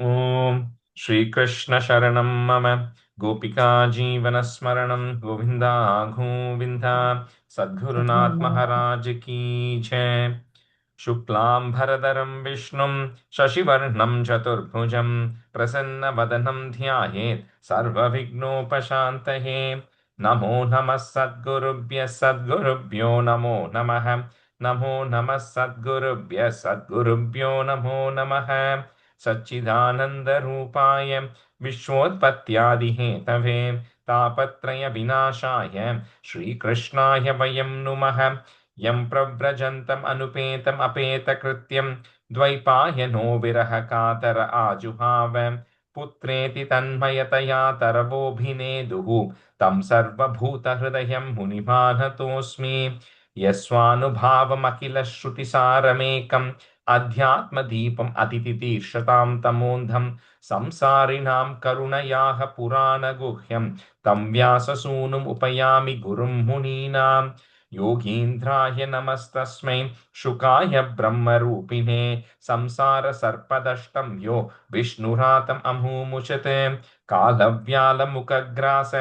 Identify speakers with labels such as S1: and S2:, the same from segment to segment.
S1: ॐ श्रीकृष्ण शरणं मम गोपिका जीवनस्मरणं गोविन्दा गोविन्दा सद्गुरुनाथ महाराज की जय। शुक्लां भरधरं विष्णुं शशिवर्णं चतुर्भुजं प्रसन्नवदनं ध्यायेत् सर्वविघ्नोपशान्तये। नमो नमः सद्गुरुभ्यः सद्गुरुभ्यो नमो नमः। नमो नमः सद्गुरुभ्यः सद्गुरुभ्यो नमो नमः। सच्चिदानन्दरूपाय विश्वोत्पत्त्यादिहेतवे तापत्रयविनाशाय श्रीकृष्णाय वयं नुमः। यं प्रव्रजन्तम् अनुपेतम् अपेतकृत्यं द्वैपायनो विरहकातर आजुहाव पुत्रेति तन्मयतया तरवोऽभिनेदुः तं सर्वभूतहृदयं मुनिमानतोऽस्मि। यस्वानुभावमखिलश्रुतिसारमेकम् अध्यात्मदीपम् अतितितीर्षतां तमोन्धं संसारिणां करुणयाः पुराणगुह्यं तं व्याससूनुम् उपयामि गुरुं मुनीनां। योगीन्द्राय नमस्तस्मै शुकाय ब्रह्मरूपिणे संसारसर्पदष्टं यो विष्णुरातम् अमूमुचते कालव्यालमुखग्रास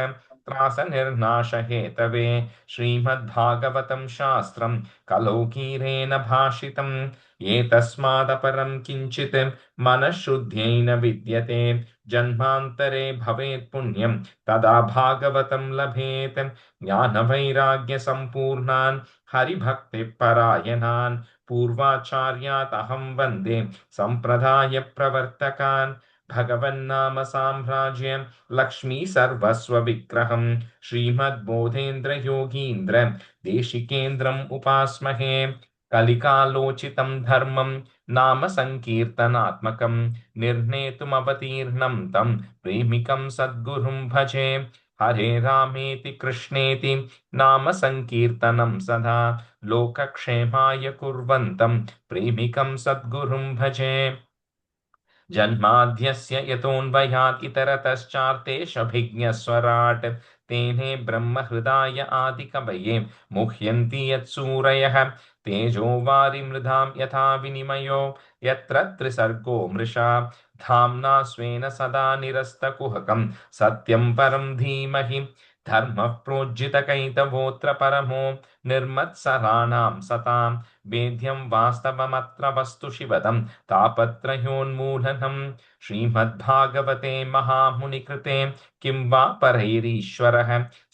S1: त्रासनिर्नाशहेतवे श्रीमद्भागवतं शास्त्रं कलौकीरेण भाषितम् एतस्मादपरं किञ्चित् मनःशुद्ध्यै न विद्यते जन्मान्तरे भवेत् पुण्यं तदा भागवतं लभेत् ज्ञानवैराग्यसम्पूर्णान् हरिभक्तिपरायणान् पूर्वाचार्यात् अहं वन्दे सम्प्रदायप्रवर्तकान् भगवन्नाम साम्राज्यं लक्ष्मी सर्वस्वविग्रहं श्रीमद्बोधेन्द्रयोगीन्द्र देशिकेन्द्रम् उपास्महे। कलिकालोचितं धर्मं नाम संकीर्तनात्मकं निर्णेतुमवतीर्णं तं प्रेमिकं सद्गुरुं भजे। हरे रामेति कृष्णेति नाम संकीर्तनं सदा लोकक्षेमाय कुर्वन्तं प्रेमिकं सद्गुरुं भजे। जन्माद्यस्य यतोऽन्वयात् इतरतश्चार्तेष्वभिज्ञस्वराट् तेने ब्रह्महृदाय आदिकवये मुह्यन्ति यत्सूरयः तेजो वारिमृधां यथा विनिमयो यत्र त्रिसर्गो मृषा धाम्ना स्वेन सदा निरस्तकुहकं सत्यं परं धीमहि धर्मः प्रोज्झितकैतवोऽत्र परमो निर्मत्सराणां सतां वेद्यं वास्तवमत्र वस्तु शिवदम् तापत्रयोन्मूलनं श्रीमद्भागवते महामुनिकृते किं वा परैरीश्वरः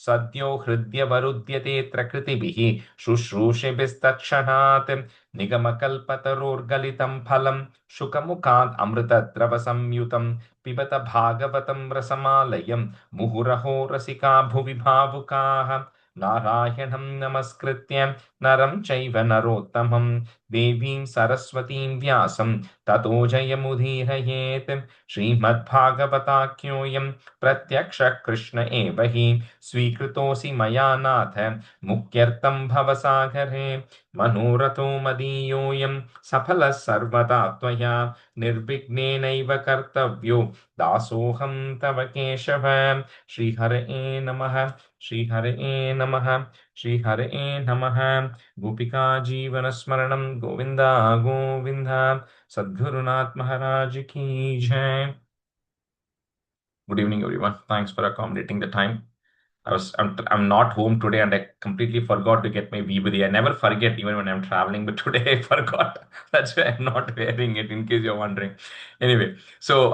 S1: सद्यो हृद्यवरुध्यतेऽत्र कृतिभिः शुश्रूषिभिस्तत्क्षणात् निगमकल्पतरोर्गलितं फलं शुकमुखात् अमृतद्रवसंयुतं पिबत भागवतं रसमालयं मुहुरहो रसिका भुवि भावुकाः नारायणं नमस्कृत्य नरं चैव नरोत्तमं देवीं सरस्वतीं व्यासं ततो जयमुदीरयेत् श्रीमद्भागवताख्योऽयं प्रत्यक्षः कृष्ण एव हि स्वीकृतोऽसि मया नाथ मुक्त्यर्थं भवसागरे मनोरथो मदीयोऽयं सफलः सर्वदा त्वया निर्विघ्नेनैव कर्तव्यो दासोऽहं तव केशव। श्रीहरये नमः। श्रीहरये नमः। श्रीहरये नमः। गोपिका जीवनस्मरणं गोविन्दा गोविन्दा सद्गुरुनाथ महाराज की जय। Good evening, everyone. Thanks for accommodating the time. I'm not home today and I completely forgot to get my VBD. I never forget even when I'm traveling, but today I forgot. That's why I'm not wearing it in case you're wondering. Anyway, so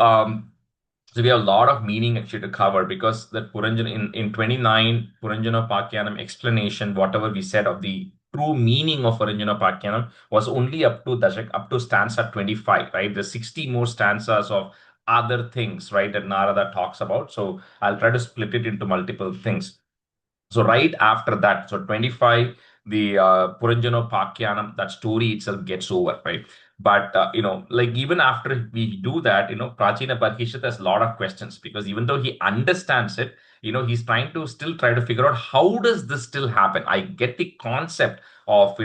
S1: we have a lot of meaning actually to cover because that Puranjana in 29 Puranjana Pakyanam explanation, whatever we said of the true meaning of Puranjana Pakyanam was only up to Dashak, up to stanza 25, right? The 60 more stanzas of other things, right, that Narada talks about. So I'll try to split it into multiple things. So right after that, so 25, the Puranjana Pakyanam, that story itself gets over, right? But like even after we do that, Prachina Parikshit has a lot of questions because even though he understands it, he's trying to still try to figure out how does this still happen. I get the concept of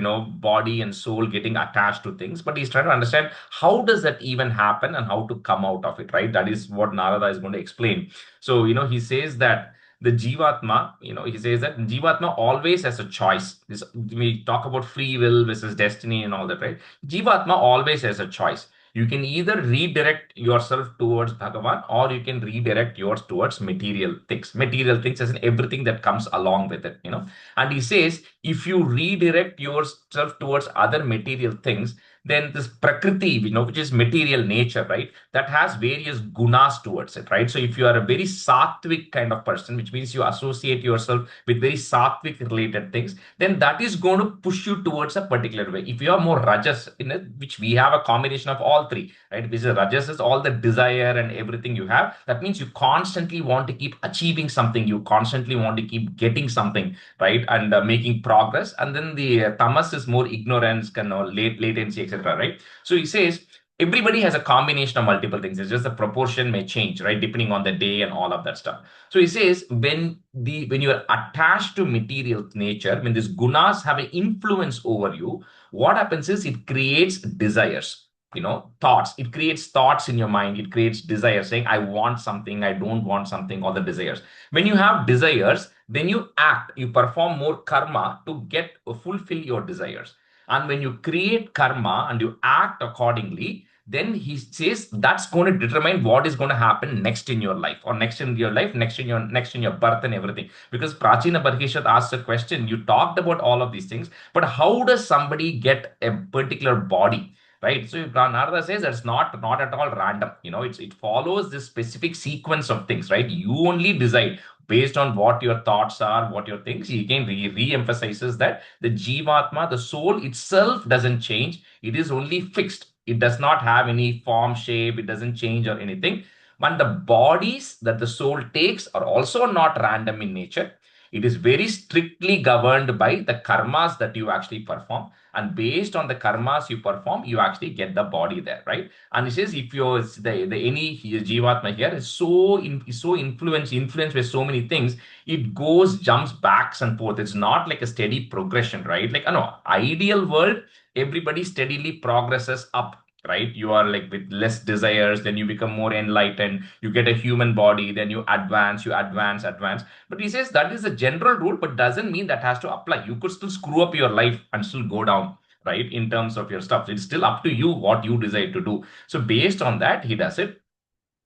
S1: body and soul getting attached to things, but he's trying to understand how does that even happen and how to come out of it, right? That is what Narada is going to explain. So he says that the Jivatma, he says that Jivatma always has a choice. We talk about free will versus destiny and all that, right? Jivatma always has a choice. You can either redirect yourself towards Bhagavan, or you can redirect yours towards material things. Material things as in everything that comes along with it, you know. And he says, if you redirect yourself towards other material things, then this prakriti, you know, which is material nature, right, that has various gunas towards it, right? So if you are a very sattvic kind of person, which means you associate yourself with very sattvic related things, then that is going to push you towards a particular way. If you are more rajas, in it, which we have a combination of all three, right? Which is rajas is all the desire and everything you have. That means you constantly want to keep achieving something. You constantly want to keep getting something, right? And making progress. And then the tamas is more ignorance, kind of latency, etc., right? So he says everybody has a combination of multiple things. It's just the proportion may change, right, depending on the day and all of that stuff. So he says when you are attached to material nature, when these gunas have an influence over you, what happens is it creates desires. You know, thoughts. It creates thoughts in your mind. It creates desires, saying, I want something, I don't want something, all the desires. When you have desires, then you act, you perform more karma to get fulfill your desires. And when you create karma and you act accordingly, then he says that's going to determine what is going to happen next in your life, or next in your life, next in your birth and everything. Because Prachina Barhishat asked a question, you talked about all of these things, but how does somebody get a particular body? Right. So Narada says that's not at all random. You know, it follows this specific sequence of things, right? You only decide based on what your thoughts are, what your things. He again re-emphasizes that the Jivatma, the soul itself doesn't change. It is only fixed. It does not have any form, shape. It doesn't change or anything. But the bodies that the soul takes are also not random in nature. It is very strictly governed by the karmas that you actually perform. And based on the karmas you perform, you actually get the body there, right? And it says if you're the any jivatma here is so influenced by so many things, it goes jumps backs and forth. It's not like a steady progression, right? Like no ideal world, everybody steadily progresses up, right? You are like with less desires, then you become more enlightened, you get a human body, then you advance. But he says that is a general rule, but doesn't mean that has to apply. You could still screw up your life and still go down, right? In terms of your stuff, it's still up to you what you decide to do. So based on that, he does it.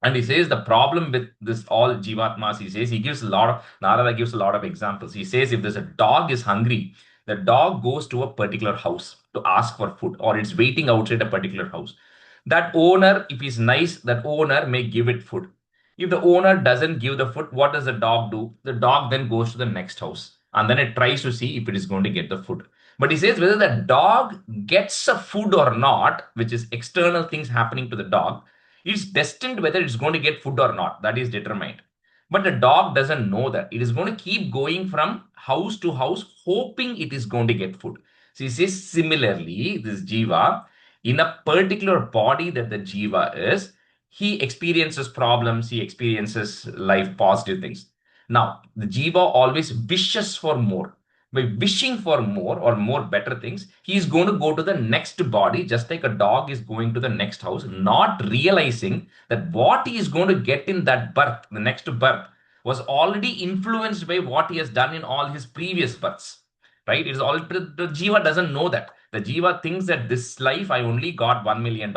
S1: And he says the problem with this all jivatmas, he says, he gives a lot of, Narada gives a lot of examples. He says if there's a dog is hungry, the dog goes to a particular house to ask for food, or it's waiting outside a particular house. That owner, if he's nice, that owner may give it food. If the owner doesn't give the food, what does the dog do? The dog then goes to the next house and then it tries to see if it is going to get the food. But he says whether the dog gets a food or not, which is external things happening to the dog, it's destined whether it's going to get food or not. That is determined. But the dog doesn't know that. It is going to keep going from house to house, hoping it is going to get food. So he says, similarly, this jiva, in a particular body that the jiva is, he experiences problems, he experiences life positive things. Now, the jiva always wishes for more. By wishing for more or more better things, he is going to go to the next body, just like a dog is going to the next house, not realizing that what he is going to get in that birth, the next birth, was already influenced by what he has done in all his previous births. Right? It is all the jiva doesn't know that. The jiva thinks that this life I only got $1 million.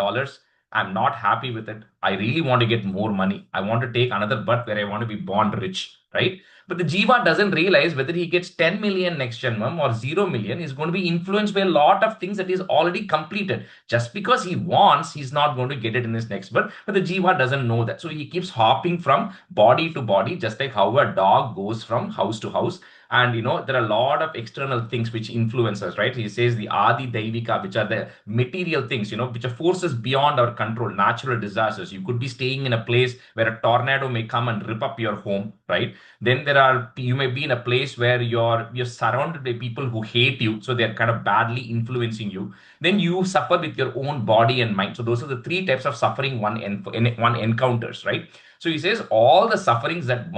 S1: I'm not happy with it. I really want to get more money. I want to take another birth where I want to be born rich. Right? But the jiva doesn't realize whether he gets 10 million next Janmam or 0 million is going to be influenced by a lot of things that is already completed. Just because he wants, he's not going to get it in his next birth. But the jiva doesn't know that. So he keeps hopping from body to body, just like how a dog goes from house to house. And there are a lot of external things which influence us, right? He says the Adi Daivika, which are the material things, which are forces beyond our control, natural disasters. You could be staying in a place where a tornado may come and rip up your home, right? Then you may be in a place where you're surrounded by people who hate you, so they're kind of badly influencing you. Then you suffer with your own body and mind. So those are the three types of suffering one encounters, right? So he says all the sufferings that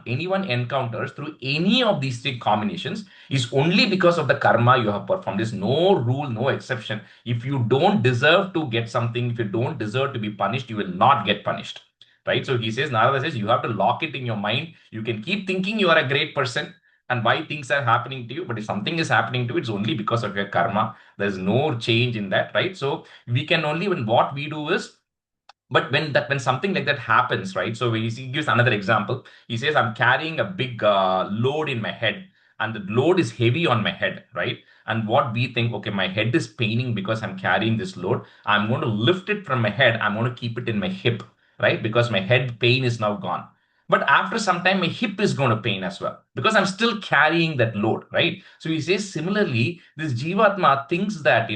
S1: anyone encounters through any of these three combinations is only because of the karma you have performed. There's no rule, no exception. If you don't deserve to get something, if you don't deserve to be punished, you will not get punished. Right? So he says, Narada says, you have to lock it in your mind. You can keep thinking you are a great person, and why things are happening to you. But if something is happening to you, it's only because of your karma. There's no change in that, right? So we can only, when what we do is, but when something like that happens, right? So he gives another example. He says, I'm carrying a big load in my head, and the load is heavy on my head, right? And what we think, okay, my head is paining because I'm carrying this load. I'm going to lift it from my head. I'm going to keep it in my hip, right? Because my head pain is now gone. But after some time, my hip is going to pain as well because I'm still carrying that load, right? So he says, similarly, this Jivatma thinks that,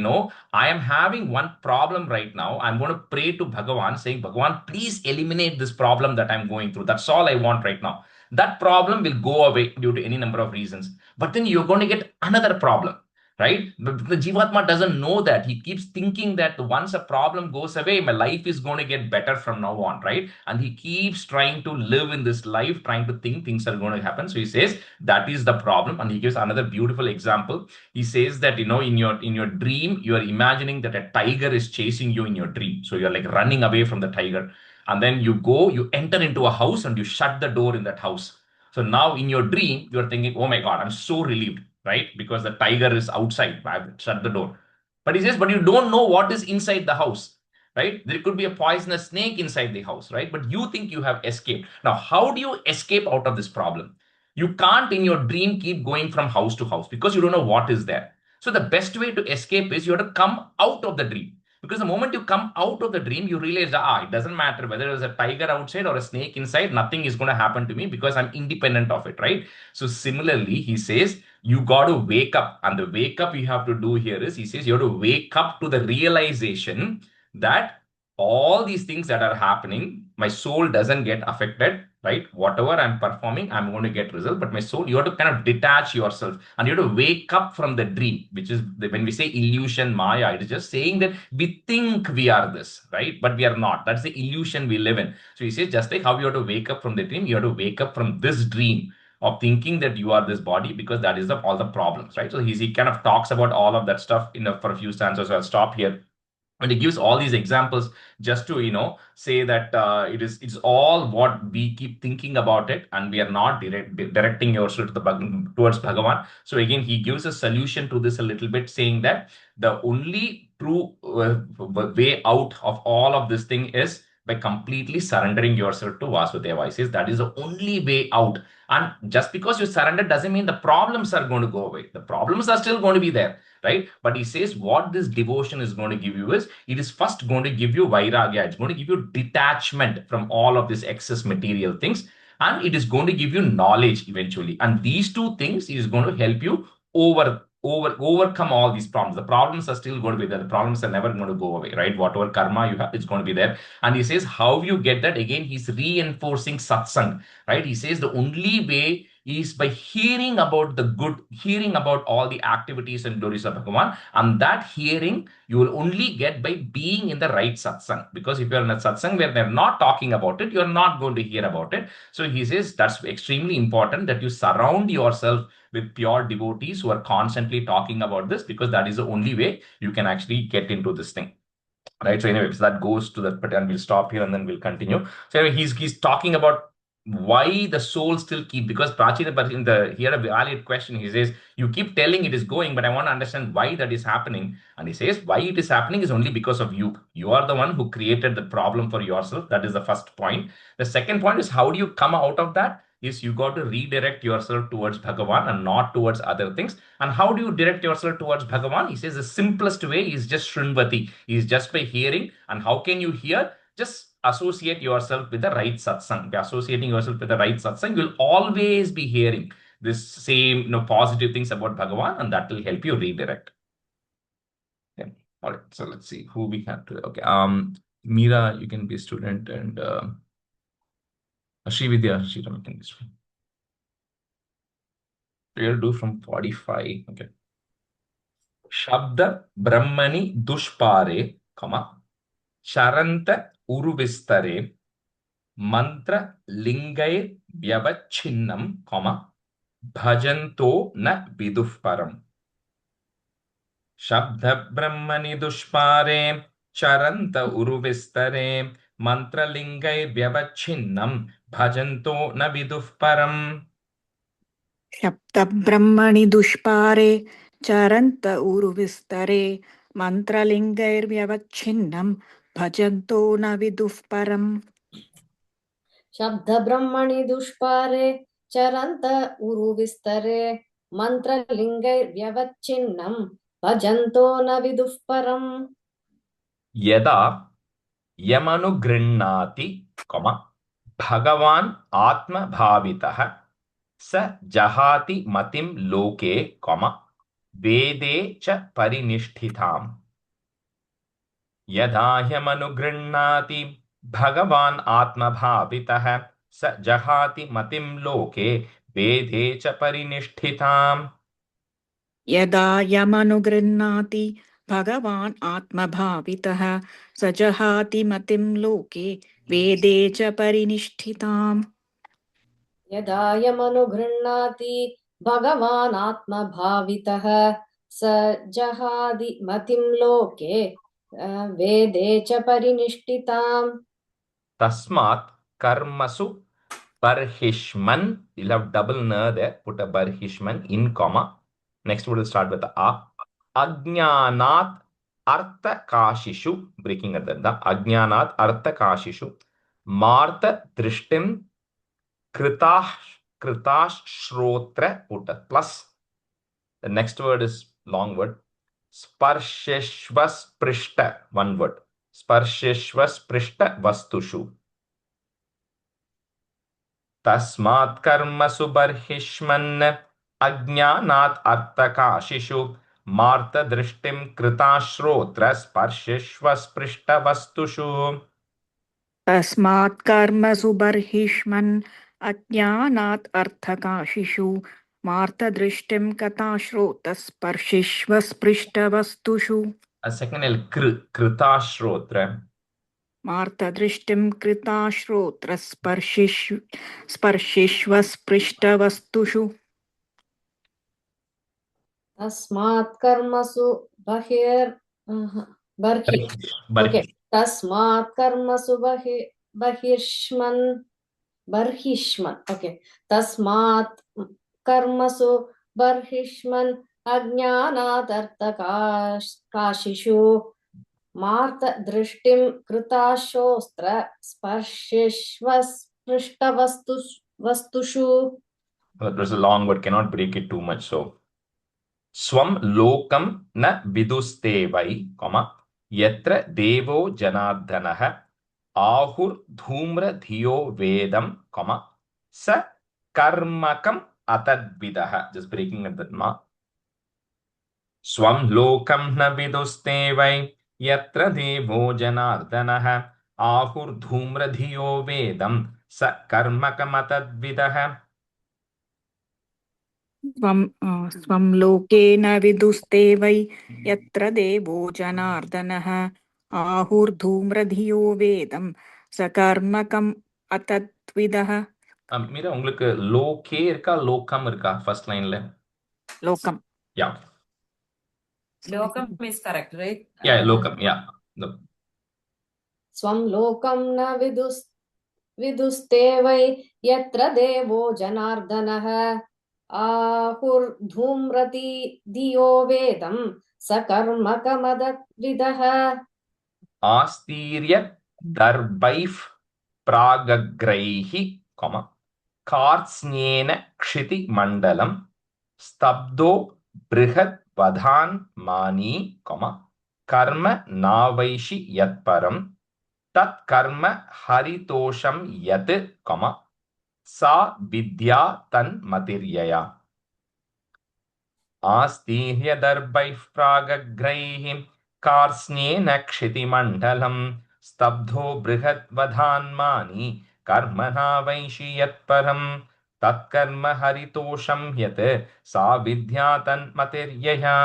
S1: I am having one problem right now. I'm going to pray to Bhagavan saying, Bhagavan, please eliminate this problem that I'm going through. That's all I want right now. That problem will go away due to any number of reasons. But then you're going to get another problem, right? But the Jivatma doesn't know that. He keeps thinking that once a problem goes away, my life is going to get better from now on, right? And he keeps trying to live in this life, trying to think things are going to happen. So he says that is the problem. And he gives another beautiful example. He says that, in your dream, you are imagining that a tiger is chasing you in your dream. So you're like running away from the tiger, and then you enter into a house and you shut the door in that house. So now in your dream, you're thinking, oh my God, I'm so relieved, right? Because the tiger is outside. I've shut the door. But he says, but you don't know what is inside the house, right? There could be a poisonous snake inside the house, right? But you think you have escaped. Now, how do you escape out of this problem? You can't in your dream keep going from house to house because you don't know what is there. So the best way to escape is you have to come out of the dream. Because the moment you come out of the dream, you realize, it doesn't matter whether there's a tiger outside or a snake inside, nothing is going to happen to me because I'm independent of it, right? So similarly, he says, you got to wake up. And the wake up you have to do here is, he says, you have to wake up to the realization that all these things that are happening, my soul doesn't get affected, right? Whatever I'm performing, I'm going to get result. But my soul, you have to kind of detach yourself and you have to wake up from the dream, which is when we say illusion, Maya, it is just saying that we think we are this, right? But we are not. That's the illusion we live in. So he says, just like how you have to wake up from the dream, you have to wake up from this dream of thinking that you are this body, because that is all the problems, right? So he kind of talks about all of that stuff for a few stanzas. So I'll stop here. And he gives all these examples just to say that it's all what we keep thinking about it, and we are not directing yourself to towards Bhagavan. So again, he gives a solution to this a little bit, saying that the only true way out of all of this thing is by completely surrendering yourself to Vasudeva. He says that is the only way out. And just because you surrender doesn't mean the problems are going to go away. The problems are still going to be there, right? But he says what this devotion is going to give you is, it is first going to give you vairagya. It's going to give you detachment from all of these excess material things, and it is going to give you knowledge eventually. And these two things is going to help you overcome all these problems. The problems are still going to be there. The problems are never going to go away, right? Whatever karma you have, it's going to be there. And he says how you get that. Again, he's reinforcing satsang, right? He says the only way is by hearing about the good, hearing about all the activities and glories of Bhagavan. And that hearing you will only get by being in the right satsang. Because if you're in a satsang where they're not talking about it, you're not going to hear about it. So he says that's extremely important that you surround yourself with pure devotees who are constantly talking about this, because that is the only way you can actually get into this thing. Right. So anyway, so that goes to that, but and we'll stop here and then we'll continue. So anyway, he's talking about why the soul still keep, because Prachina, but in the here a valid question. He says, you keep telling it is going, but I want to understand why that is happening. And he says, why it is happening is only because of you. You are the one who created the problem for yourself. That is the first point. The second point is, how do you come out of that? Is you got to redirect yourself towards Bhagavan and not towards other things. And how do you direct yourself towards Bhagavan? He says the simplest way is just Shrinvati, is just by hearing. And how can you hear? Just associate yourself with the right satsang. By associating yourself with the right satsang, you'll always be hearing this same positive things about Bhagavan, and that will help you redirect. Yeah. All right. So let's see who we have to. Okay. Meera, you can be a student, and Srividya, Sriram, you can be a student. We'll do from 45. Okay. Shabda Brahmani Dushpare, comma, Charanta Uruvistare, Mantra Lingay Vyavachinnam, comma, Bhajanto na Vidufparam. Shabda Brahmani Dushpare, Charanta Uruvistare, Mantra Lingay Vyavachinnam, Bhajanto na Vidufparam.
S2: शब्दब्रह्मणि दुष्पारे चरन्त उरुविस्तरे मन्त्रलिङ्गैर्व्यवच्छिन्नं भजन्तो न विदुः परम्
S3: शब्दब्रह्मणि दुष्पारे चरन्त उरुविस्तरे मन्त्रलिङ्गैर्व्यवच्छिन्नं भजन्तो न विदुः परम्
S1: यदा यमनुगृह्णाति भगवान् आत्मभावितः स जहाति मतिं लोके वेदे च परिनिष्ठिताम् यदा ह्यमनुगृह्णाति भगवान् आत्मभावितः स जहाति मतिं लोके वेदे च परिनिष्ठिताम्
S2: यदा यमनुगृह्णाति भगवान् आत्मभावितः स जहाति मतिं लोके वेदे च परिनिष्ठिताम्
S3: यदा यमनुगृह्णाति भगवान् आत्मभावितः स जहाति मतिं लोके वेदे च परिनिष्ठिताम्
S1: तस्मात् कर्मसु barhishman, you'll have double na there, put a barhishman in comma. Next word will start with a ajnanat artha kashishu, breaking at the ajnanat artha kashishu martha drishtim kritash shrotra, put a plus. The next word is long word, sparsheshvas prishta, one word, sparsheshvas prishta vastushu. तस्मात् कर्मसु बर्हिष्मन् अज्ञानात् अर्थकाशिषु मार्तदृष्टिं कृताश्रोत्र स्पर्शिष्वस्पृष्टवस्तुषु
S2: तस्मात् कर्मसु बर्हिष्मन् अज्ञानात् अर्थकाशिषु मार्तदृष्टिं कथाश्रोतस्पर्शिष्वस्पृष्टवस्तुषु
S1: second कृताश्रोत्र
S2: मार्तदृष्टिं कृताश्रोत्रस्पर्शिष्वस्पृष्टवस्तुषु
S3: तस्मात् कर्मसु तस्मात् कर्मसु तस्मात् कर्मसु बर्हिष्मन् अज्ञानादर्थकाशिषु मार्तदृष्टिं कृताशोस्त्र स्पर्शिष्वस्पृष्टवस्तुषु.
S1: There's a long word, cannot break it too much. So swam lokam na viduste vai, yatra devo janardhanah ahur dhumra dhiyo vedam, sa karmakam atadvidah. Just breaking at that ma. Swam lokam na viduste vai yatra devo janardhanah ahur dhumra dhiyo vedam sa karmakam atadvidah.
S2: स्वं लोकेन विदुस्ते वै यत्र देवो जनार्दनः आहुर्धूम्रधियो वेदं सकर्मकम् अतत्विदः
S1: மீரா உங்களுக்கு லோகே இருக்கா லோகம் இருக்கா ஃபர்ஸ்ட் லைன்ல
S2: लोकम
S1: யா
S4: Lokam is correct, right?
S1: யா லோகம் யா
S3: स्वं लोकं न विदुस्ते वै यत्र देवो जनार्दनः आहुर्धूम्रति धियो वेदं सकर्मकमदद्विदः
S1: आस्तीर्य दर्भैः प्रागग्रैः कार्त्स्न्येन क्षितिमण्डलं स्तब्धो बृहद्वधान् मानी कर्म नावैषि यत्परं तत्कर्म हरितोषं यत् सा विद्या तन्मतिर्यया आस्तीर्य दर्भैः प्रागग्रैः कार्त्स्न्येन क्षितिमण्डलं स्तब्धो बृहद्वधान्मानि कर्मणा वैषि यत्परं तत्कर्म हरितोषं यत् सा विद्या तन्मतिर्यया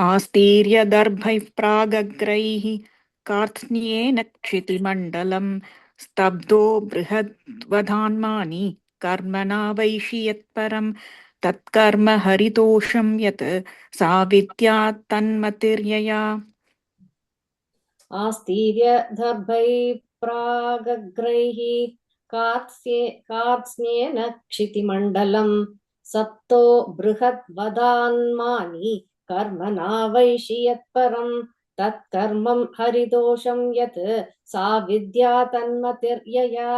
S2: आस्तीर्य दर्भैः प्रागग्रैः कार्त्स्न्येन क्षितिमण्डलं स्तब्धो बृहद्वधान्मानि कर्मणा वैषि यत्परं तत्कर्म हरितोषं यत् सा विद्या तन्मतिर्यया
S3: आस्तीर्य दर्भैः प्रागग्रैः कार्त्स्येन क्षितिमण्डलम् सप्तो बृहद्वदान्मानि कर्मणा वैषि यत्परम् तत्कर्मम् हरिदोषं यत् सा विद्या तन्मतिर्यया.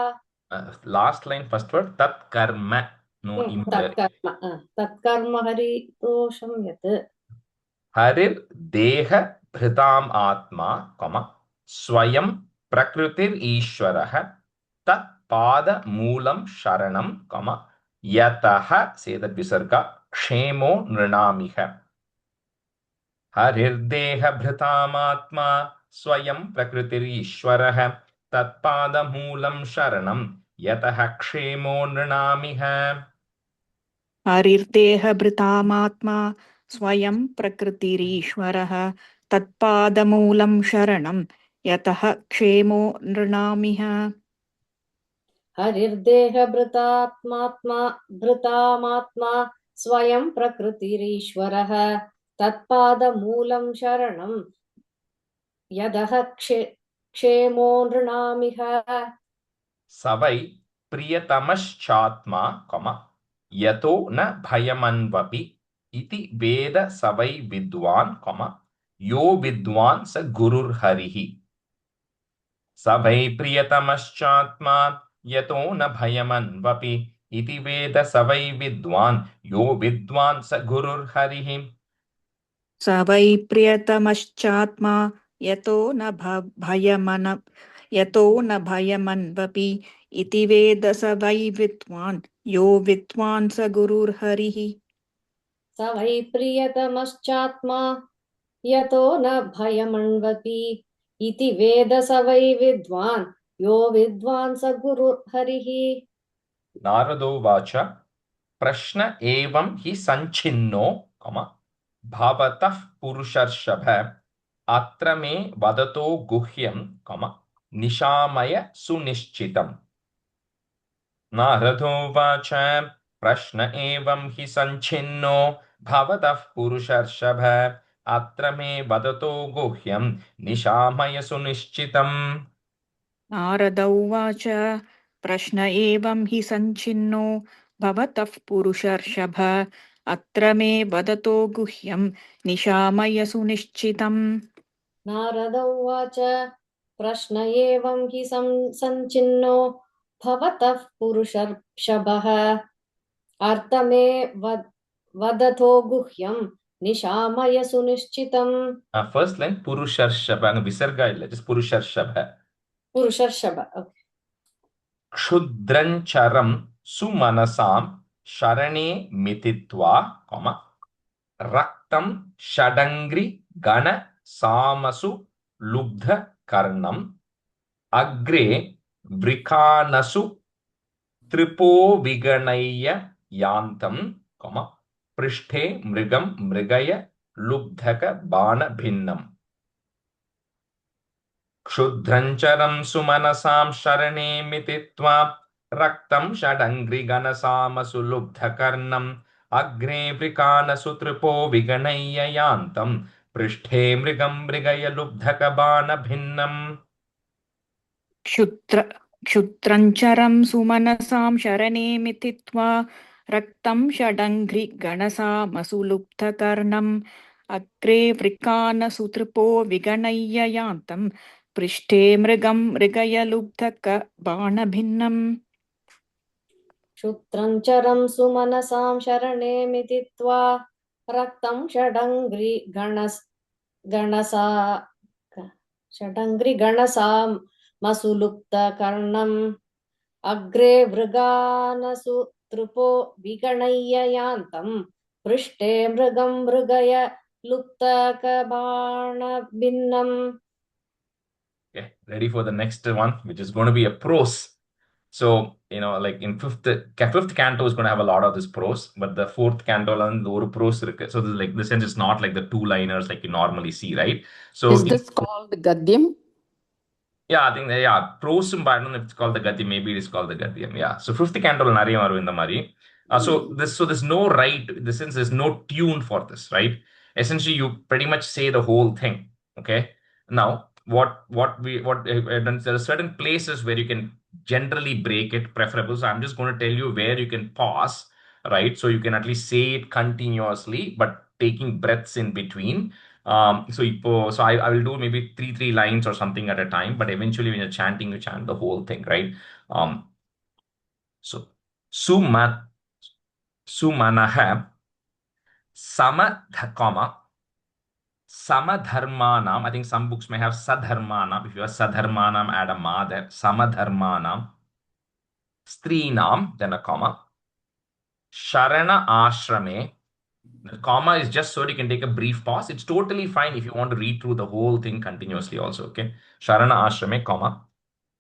S1: Last line, first word, tat karma. No,
S3: तत्कर्म हरिदोषं यत्.
S1: Harir deha bhritam atma, comma, swayam prakritir ishwarah, tat pada moolam sharanam, comma, yataha, say that visarga, kshemo nrinamiha. Harir deha bhritam atma, swayam prakritir ishwarah, tat pada moolam sharanam, yataha kshemo nrinamiha.
S2: हरिर्देहभृतामात्मा स्वयं प्रकृतिरीश्वरः तत्पादमूलं शरणं यतः क्षेमो नृणामिह.
S3: हरिर्देहभृतामात्मा स्वयं प्रकृतिरीश्वरः तत्पादमूलं शरणं यदः क्षेमो नृणामिह.
S1: Savai priyatamaschatma, comma, yato na bhayamanvapi iti veda savai vidwan, comma, yo vidwan sa gurur harihi. Savai priyatamaschatma yato na bhayamanvapi iti veda savai vidwan yo vidwan sa gurur harihi.
S2: स वै प्रियतमश्चात्मा यतो न भयमन्वपि इति वेद स वै विद्वान् यो विद्वान् स गुरुर्हरिः.
S3: स वै प्रियतमश्चात्मा यतो न भयमन्वपि इति वेद स वै विद्वान् यो विद्वान् स गुरुर्हरिः.
S1: नारदो वाच प्रश्न एवं हि संचिन्नो, भवतः पुरुषर्षभ अत्र मे वदतो गुह्यं, निशामय सुनिश्चितम्. नारदो वाच प्रश्न एवं हि संचिन्नो भवतः पुरुषर्षभ अत्र मे वदतो गुह्यं निशामय सुनिश्चितम्.
S2: नारद उवाच प्रश्न एवं हि संचिन्नो भवतः पुरुषर्षभ अत्र मे वदतो गुह्यं निशामय सुनिश्चितम्.
S3: नारद उवाच प्रश्न एवं हि संचिन्नो भवतः पुरुषर्षभः अर्थ मे वदतो गुह्यं निशामय सुनिश्चितम्.
S1: First line purusharshava, visarga illa, just purusharshava.
S3: पुरुषर्षभ.
S1: क्षुद्रंचरं सुमनसां शरणे मिथित्वा, रक्तं षडङ्ग्रि गण सामसु लुब्ध कर्णम् अग्रे वृकानसु त्रिपो विगणय्य यान्तं, पृष्ठे मृगं मृगय लुब्धक बाण भिन्नम्. क्षुद्रंचरं सुमनसां शरणे मिथित्वा रक्तं षडङ्ग्रिगणसामसु लुब्धकर्णम् अग्रे वृकानसु त्रिपो विगणय्य यान्तं पृष्ठे मृगं मृगय लुब्धकबाणभिन्नम्.
S2: क्षुद्रञ्चरं सुमनसां शरणे मिथित्वा रक्तं षडङ्घ्रिगणसामसुलुब्धकर्णम् अग्रे वृकानसुतृपो विगणय्य यान्तं पृष्ठे मृगं मृगय लुब्धकबाणभिन्नम्.
S3: क्षुद्रञ्चरं सुमनसां शरणे मिथित्वा रक्तं षडङ्घ्रिगणसामसुलुप्तकर्णम् अग्रे वृगानसु त्रिपो विगणय्य यान्तं पृष्ठे मृगं मृगय लुप्तकबाणभिन्नम्.
S1: Okay, ready for the next one, which is going to be a prose. So, like in fifth canto is going to have a lot of this prose, but the fourth canto and the prose. So this, like, the sense is not like the two-liners like you normally see, right? So
S5: is this called Gadyam?
S1: Yeah, I think prose, but I don't know if it's called the Gadyam. Maybe it is called the Gadyam. Yeah. So fifth canto nariya varu in the mari. So there's no right. In the sense there's no tune for this, right? Essentially, you pretty much say the whole thing. Okay. Now, there are certain places where you can generally break it, preferable. So I'm just going to tell you where you can pause, right? So you can at least say it continuously, but taking breaths in between. I will do maybe three lines or something at a time, but eventually when you're chanting, you chant the whole thing, right? So suman sumanah comma samadharmanam. I think some books may have sadharmanam. If you have sadharmanam, add a ma there. Samadharmanam strinam, then a comma. Sharana ashrame. The comma is just so you can take a brief pause. It's totally fine if you want to read through the whole thing continuously also. Okay. Sharana ashrame, comma.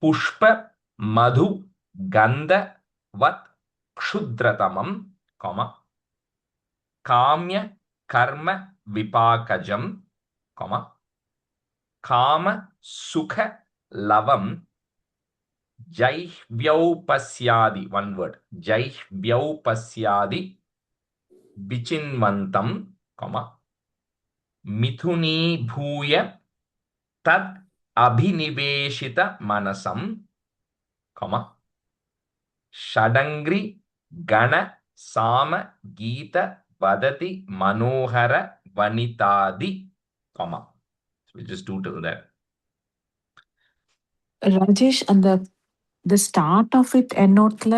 S1: Pushpa madhu gandha vat kshudratamam, comma. Kamya karma vipakajam, comma. Kama sukha lavam jaihvyaupashyadi. One word. Jaihvyaupashyadi vichinvantam, comma. Mithuni bhuya tad abhiniveshita manasam, comma. Shadangri gana sama gita vadati manohara vanitadi, comma. So we'll just do till there.
S5: Rajesh, the start of it என்னோட்ல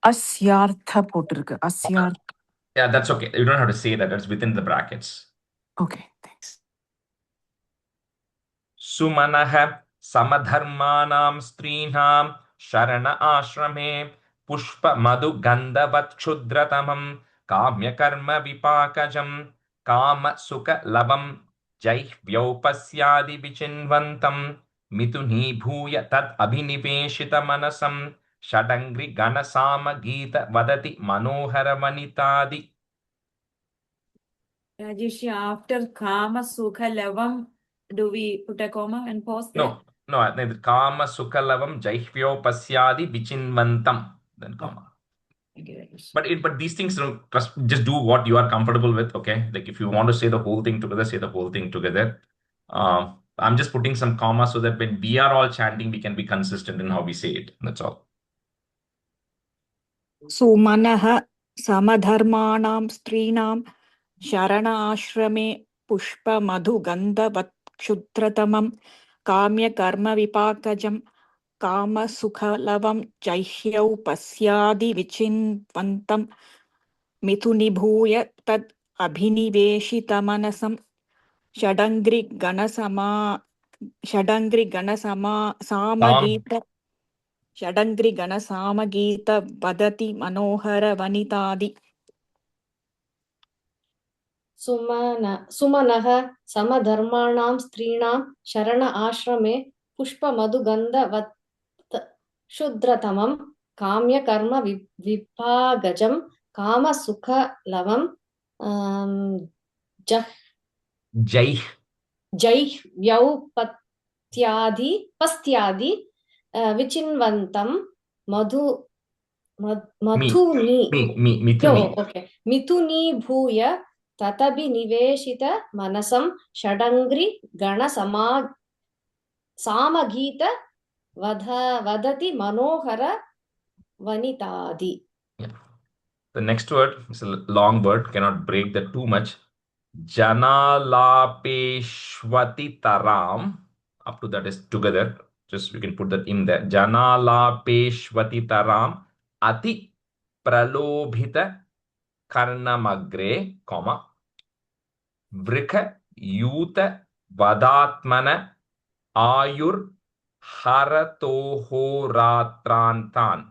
S5: அஸ்யார்த்த போட்டிருக்கு. அஸ்யார்த்த.
S1: Yeah, that's okay. You don't have to say that. That's within the brackets.
S5: Okay, thanks.
S1: सुमनः समधर्माणां स्त्रीणां शरण आश्रमे पुष्पमधुगन्धवत्क्षुद्रतमं काम्यकर्म विपाकजं कामसुखलभं जैह्व्यौपस्यादि विचिन्वन्तं मिथुनीभूय तत् अभिनिवेशितमनसं षडङ्घ्रिगणसामगीत वदति मनोहरवनितादि.
S4: Rajesh, after Kama Sukha Lavam, do we put a comma and pause there?
S1: No, Kama Sukalavam Jaihvyo Pasyadi Vichinvantam. Then comma.
S4: Thank you, Rajesh.
S1: But these things just do what you are comfortable with, okay? Like if you want to say the whole thing together, say the whole thing together. I'm just putting some comma so that when we are all chanting, we can be consistent in how we say it. That's all.
S2: सुमनः समधर्माणां स्त्रीणां शरण आश्रमे पुष्पमधुगन्धवत्क्षुद्रतमं काम्यकर्मविपाकजं कामसुखलवं जह्यौ पश्यादिविचिन्वन्तं मिथुनिभूय तद् अभिनिवेशितमनसं षडङ्घ्रिगणसामगीत वदति मनोहरवनितादि.
S3: सुमनः समधर्माणां स्त्रीणां शरण आश्रमे पुष्पमधुगन्धवत् क्षुद्रतमं काम्यकर्म विभागजं कामसुखलवं जैह्व्यौपत्यादि विचिन्वन्तं मिथुनीभूय तदभिनिवेशित मनसं षडङ्घ्रि गणसामगीत vadati manohara vanitadi.
S1: Yeah. The next word is a long word, cannot break that too much. Janalapeshwati taram. Up to that is together. Just you can put that in there. Janalapeshwati taram ati pralobhita karnamagre, comma. Vrikha yuta vadatmana ayur haratoho ratrantan.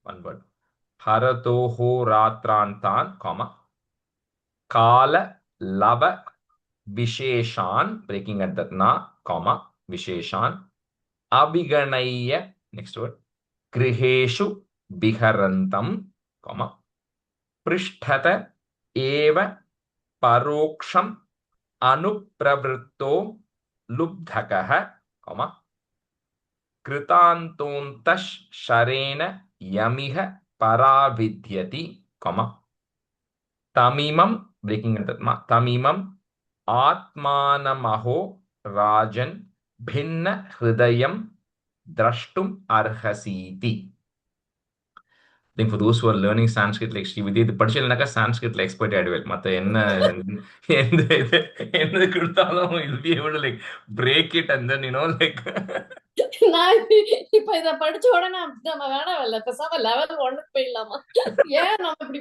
S1: One word. Haratoho ratrantan, comma. Kala lava visheshan, breaking at the na, comma, visheshan. Abhiganaya, next word. Griheshu biharantam, comma. Prishtata eva paroksham anupravritto lubdhakaha, comma. Kritantontash sharena yamiha paravidyati, comma. Tamimam, breaking at the tamimam atmanamaho rajan भिन्न हृदयं द्रष्टुम अर्हसीति. I think for those who are learning Sanskrit, like Srividhi, the படிச்சலனாக்கா Sanskritல expert ஆயிடுவேன். மத்த என்ன எந்த என்ன கொடுத்தாலும் you'll be able to like break it and then like
S3: நான் இப்ப இத படிச்ச உடனே நம்ம வேணாம் இல்ல பேசாம லெவல் 1 போயிடலாமா? ஏன் நம்ம இப்படி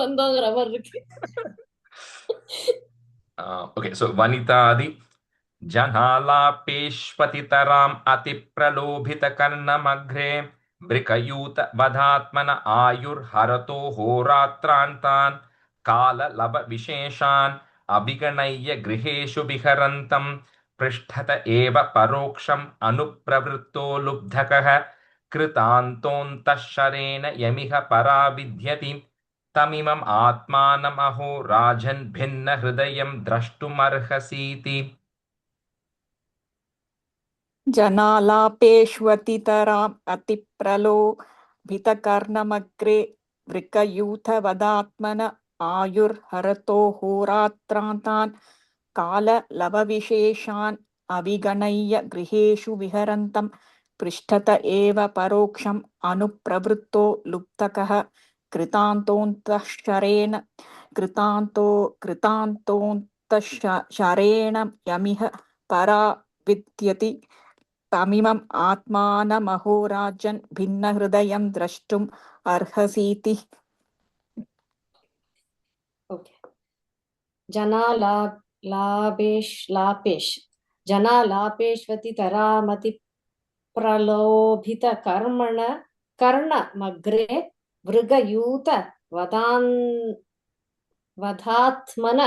S3: வந்தோங்கிற மாதிரி இருக்கு.
S1: Okay, so Vanitadi जनालापेष्पतितराम् अतिप्रलोभितकर्णमग्रे मृकयूत वधात्मन आयुर्हरतो होरात्रान्तान् काललभविशेषान् अभिगणय्य गृहेषु विहरन्तं पृष्ठत एव परोक्षम् अनुप्रवृत्तो लुब्धकः कृतान्तोऽन्तः शरेण यमिह पराविद्यति तमिमम् आत्मानमहो राजन् भिन्न हृदयं द्रष्टुमर्हसीति.
S2: जनालापेष्वतितराम् अतिप्रलोभितकर्णमग्रे वृकयूथवदात्मन आयुर्हरतो होरात्रान्तान् काललवविशेषान् अविगणय्य गृहेषु विहरन्तं पृष्ठत एव परोक्षम् अनुप्रवृत्तो लुप्तकः कृतान्तोऽन्तःशरेण यमिह परा विद्यति तमिमम् आत्मानमहो राजन् भिन्नहृदयं द्रष्टुम् अर्हसीति.
S3: Okay. जनालापेष्वति तरामति प्रलोभित कर्णमग्रे मृगयूत वधात्मन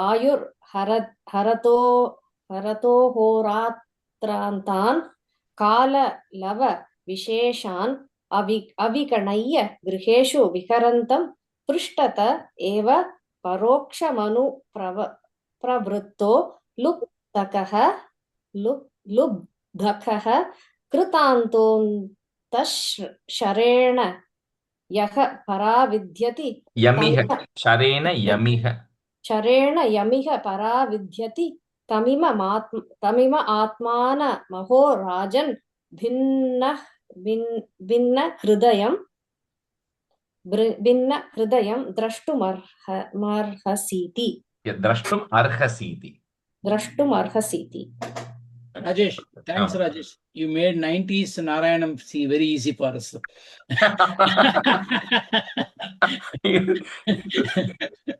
S3: आयुर्हरतो होरात्रान्तान् काललव विशेषान् अविगणय्य गृहेषु विहरन्तं पृष्ठत एव परोक्षमनुप्रवृत्तो लुब्धकः कृतान्तोऽन्तःशरेण यः पराविद्यति शरेण यमिह पराविद्यति तमिम आत्मानमहो राजन् भिन्न हृदयं द्रष्टुमर्हसीति. द्रष्टुमर्हसीति.
S6: Rajesh, thanks Rajesh. You made 90s Narayanam see very easy for us.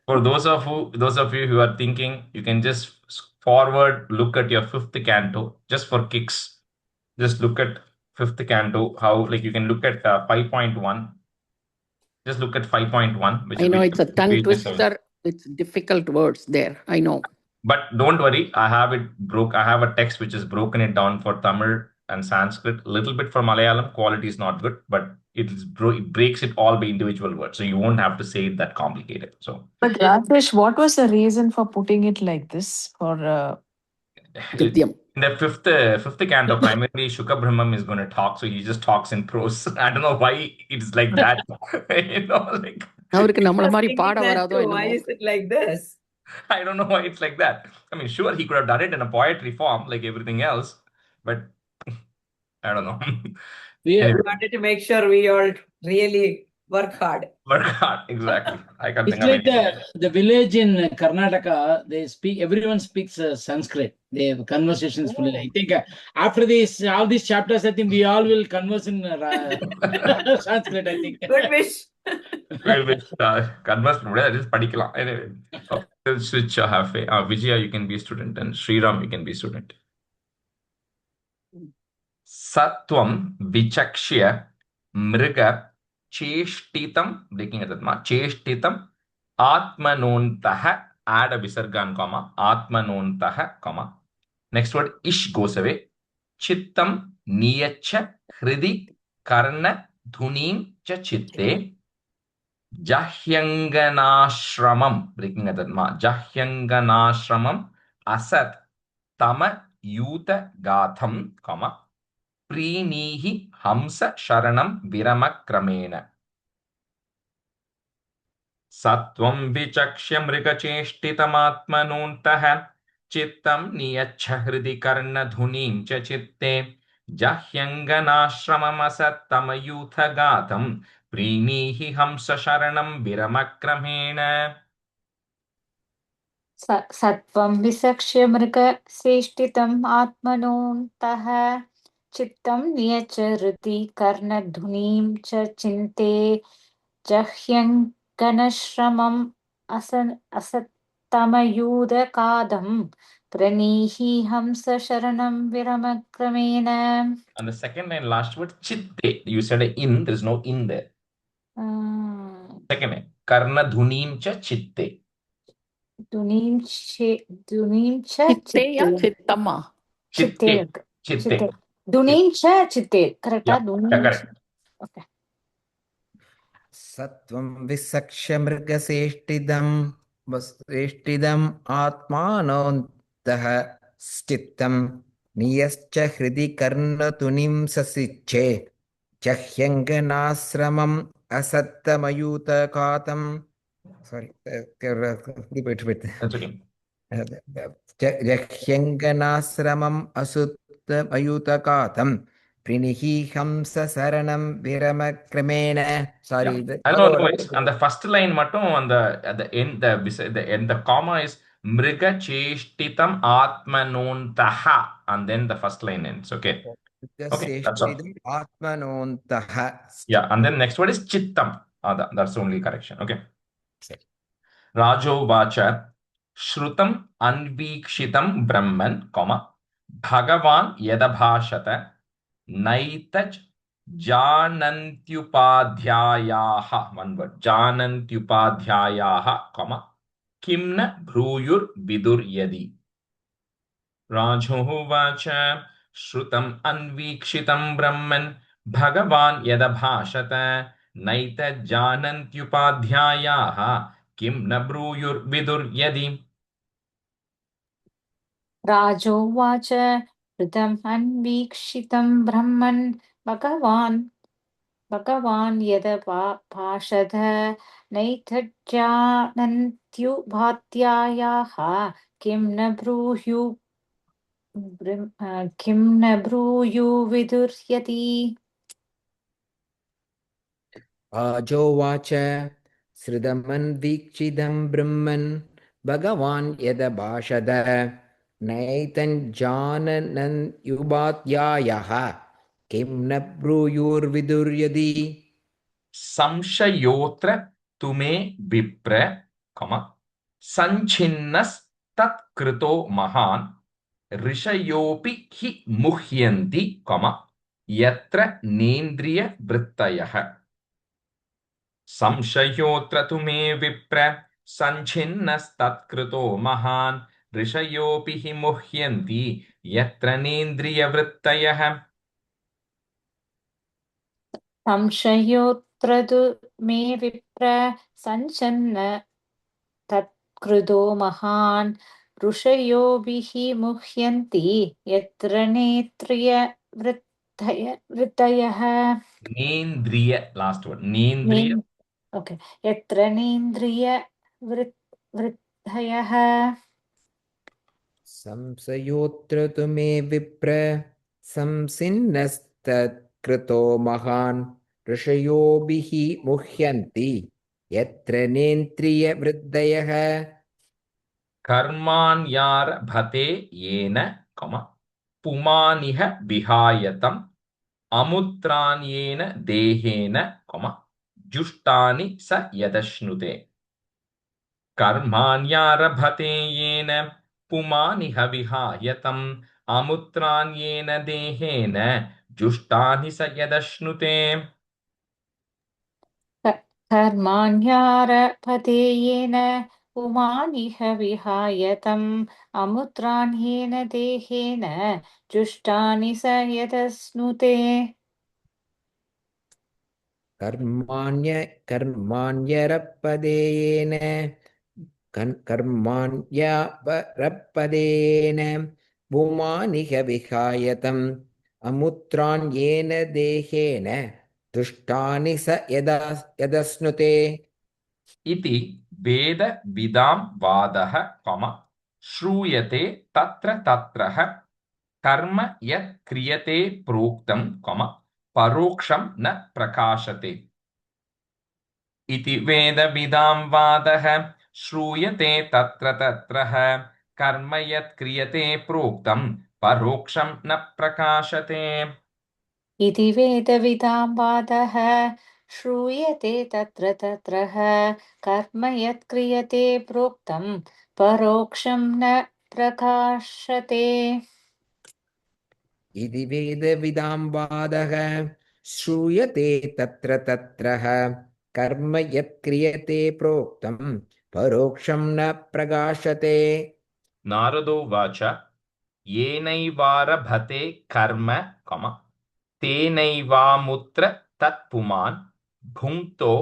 S1: For those of you who are thinking, you can just forward look at your 5th canto just for kicks. Just look at 5th canto, how like you can look at 5.1. Just look at 5.1.
S7: I know it's a tongue twister. It's difficult words there. I know.
S1: But don't worry, I have it I have a text which is broken it down for Tamil and Sanskrit, a little bit for Malayalam. Quality is not good, but it breaks it all by individual words, so you won't have to say it that complicated. So,
S5: but Rajesh, what was the reason for putting it like this? For
S7: Gadyam.
S1: in the fifth canto, primarily Shuka Brahmam is going to talk, so he just talks in prose. I don't know why it's like that. Like.
S4: Why is it like this?
S1: I don't know why it's like that. I mean, sure, he could have done it in a poetry form like everything else, but I don't know.
S6: We
S4: wanted to make sure we all really work hard.
S1: Work hard, exactly. I can't
S6: it's
S1: think
S6: like
S1: of
S6: the village in Karnataka, everyone speaks Sanskrit. They have conversations fully. I think after all these chapters, I think we all will converse in Sanskrit, I think.
S4: Good wish.
S1: Converse just padikalam. Anyway, switch halfway. Vijaya, you can be a student, and Sriram, you can be a student. Satvam vichakshya mriga cheshtitam, breaking at that ma, cheshtitam atmanontaha, add a visargan comma, atmanontaha, comma. Next word ish goes away. Chittam niyacha hridi karna dhunim cha chitte. Jahyanganashramam, breaking at that ma, Jahyanganashramam asat tama yuta gatham, comma, prinihi hamsa sharanam viramakramena. Satvam vichakshya mrigacheshtitamatmanuntaha चित्तं नियच्छ हृदि कर्णधुनीं च चित्ते जह्यङ्गनाश्रममसत्तमयूथगातं प्रीणीहि हंसशरणं विरमक्रमेण
S8: सत्त्वं विसक्ष्य मृगसेष्टितम् आत्मनोऽन्तः चित्तं नियच्छ हृदि कर्णधुनीं च चिन्ते जह्यङ्कनश्रमम् असत्तमयूदकादं प्रणीहि हंसशरणं विरमक्रमेण.
S1: And the second line, last word, chitte. You said in, there is no in there. Second line, karnadhunim cha chitte.
S8: धुनीं च
S7: चित्ते या
S8: चित्ते
S7: चित्तमा?
S8: चित्ते
S1: Chitte.
S8: धुनीं च चित्ते करेक्टा
S1: Yeah,
S8: धुनीं
S1: correct.
S8: ओके
S9: सत्वं विसक्ष्य मृगसेष्टिदम् आत्मानोऽन्तः चित्तं नियश्च हृदि कर्णतुनिं ससिच्छे जह्यङ्गनाश्रमम् असत्तमयूतकातं repeat.
S1: That's okay.
S9: जह्यङ्गनाश्रमम् असुत्तमयूतकातं प्रणिहि हंसशरणं विरमक्रमेण. Sorry.
S1: I know the voice. And the first line mattum and at the end the comma is mriga cheshtitam atmanontaha, and then the first line ends. Okay. Okay, that's all. Yeah, and then next word is chittam. That's the only correction. Okay. Rajo vacha shrutam anvikshitam brahman, comma Bhagavan yadabhashata naitaj janantyupadhyayaha, one word, janantyupadhyayaha, comma kimna bhruyur vidur yadi. राजोवाच श्रुतम् अन्वीक्षितं ब्रह्मन् भगवान् यदभाषत नैतज्जानन्त्युपाध्यायाः किं न ब्रूयुर्विदुर्यदि.
S8: राजोवाच ऋतम् अन्वीक्षितं ब्रह्मन् भगवान् यदभाषत नैतज्जानन्त्युपाध्यायाः किं न ब्रूयुर्विदुर्यति.
S9: आजोवाच श्रुतमन्वीक्षितं ब्रह्मन् भगवान् यदभाषत नैतञ्जानन्त्युपाध्यायः किं न ब्रूयुर्विदुर्यदि.
S1: संशयोऽत्र तुमे विप्र, सञ्छिन्नस्तत्कृतो महान् ऋषयोऽपि हि मुह्यन्ति, यत्र नेन्द्रियवृत्तयः. संशयोऽत्र तुमे विप्र सञ्छिन्नस्तत्कृतो महान् ऋषयोऽपि हि मुह्यन्ति यत्र नेन्द्रियवृत्तयः.
S8: संशयोऽत्र मे विप्र सञ्छन्न तत्कृतो महान् ऋषयोभिः मुह्यन्ति यत्र नेन्द्रियवृत्तयः.
S1: नेन्द्रिय, लास्ट वर्ड, नेन्द्रिय.
S8: ओके, यत्र नेन्द्रियवृत्तयः.
S9: संशयोऽत्र तु मे विप्र संसिन्नस्तत्कृतो महान् ऋषयोभिः मुह्यन्ति यत्र नेन्द्रियवृत्तयः.
S1: कर्माण्यारभते येन, पुमानिह विहायतम् अमुत्राण्येन देहेन, जुष्टानि स यदश्नुते. कर्माण्यारभते येन पुमानिह विहायतम् अमुत्राण्येन देहेन जुष्टानि स यदश्नुते.
S8: कर्माण्यारभते येन पुमानिह विहायतम् अमुत्राण्येन देहेन जुष्टानि स यदश्नुते.
S9: कर्माण्यरपदेन पुमानिह विहायतम् अमुत्राण्येन देहेन दुष्टानि स यदश्नुते.
S1: इति वेद विदां वादः, श्रूयते तत्र तत्रः कर्म यत् क्रियते प्रोक्तं परोक्षं न प्रकाशते इति वेदविदां वादः श्रूयते तत्र तत्रः कर्म यत् क्रियते प्रोक्तं परोक्षं न प्रकाशते
S8: इति वेदविदां वादः श्रूयते तत्र तत्रः कर्म यत् क्रियते प्रोक्तं परोक्षं न प्रकाशते
S9: इति वेदविदां वादः श्रूयते तत्र तत्रः कर्म यत्क्रियते प्रोक्तं परोक्षं न प्रकाशते
S1: नारदोवाच येनैवारभते कर्म तेनैवामुत्र तत्पुमान् भुङ्क्तो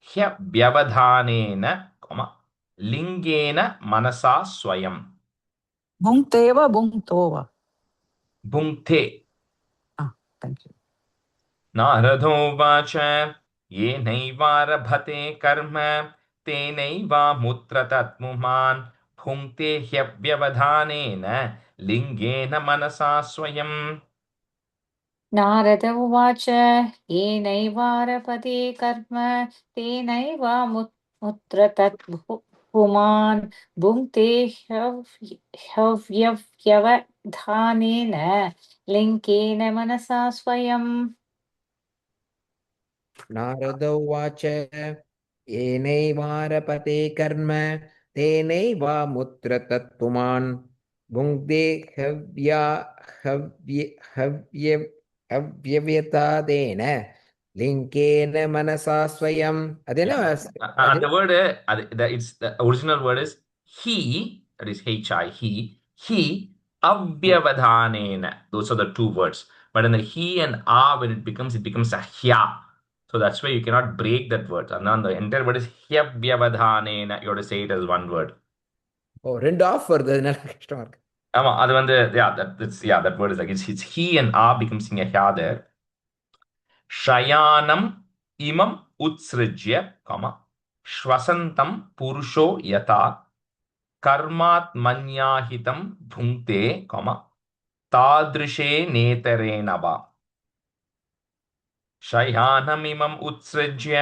S1: ह्यव्यवधानेन लिङ्गेन मनसा स्वयं
S2: Bhunkte va bhunkto va.
S1: भुङ्क्ते
S2: Thank you.
S1: नारदोवाच येनैवारभते कर्म तेनैवामुत्र तत्पुमान् भुङ्क्ते ह्यव्यवधानेन लिङ्गेन मनसा स्वयम्
S8: नारद उवाच येनैवारपते कर्म तेनैवामुत्र तत्पुमान् भुङ्क्ते ह्यव्यवधानेन लिङ्केन मनसा स्वयम्
S9: नारद उवाच येनैवारपते कर्म तेनैवामुत्र तत्पुमान् भुङ्क्ते हव्यव्यतादेन लिङ्केन मनसा स्वयम् अदेन
S1: The word, it's the original word is he, that is hi, he, avyavadhanena. Those are the two words. But in the he and a, when it becomes a hya. So that's why you cannot break that word. And then the entire word is hyavyavadhanena. You have to say it as one word.
S9: Oh, ரெண்டு of வருது அதனால கஷ்டமா இருக்கு
S1: that word is like it's he and a becomes a hya there. Shayanam imam utsrijya, श्वसन्तं पुरुषो यथा कर्मात्मन्याहितं भुङ्क्ते तादृशे नेतरेण वा शयानमिमम् उत्सृज्य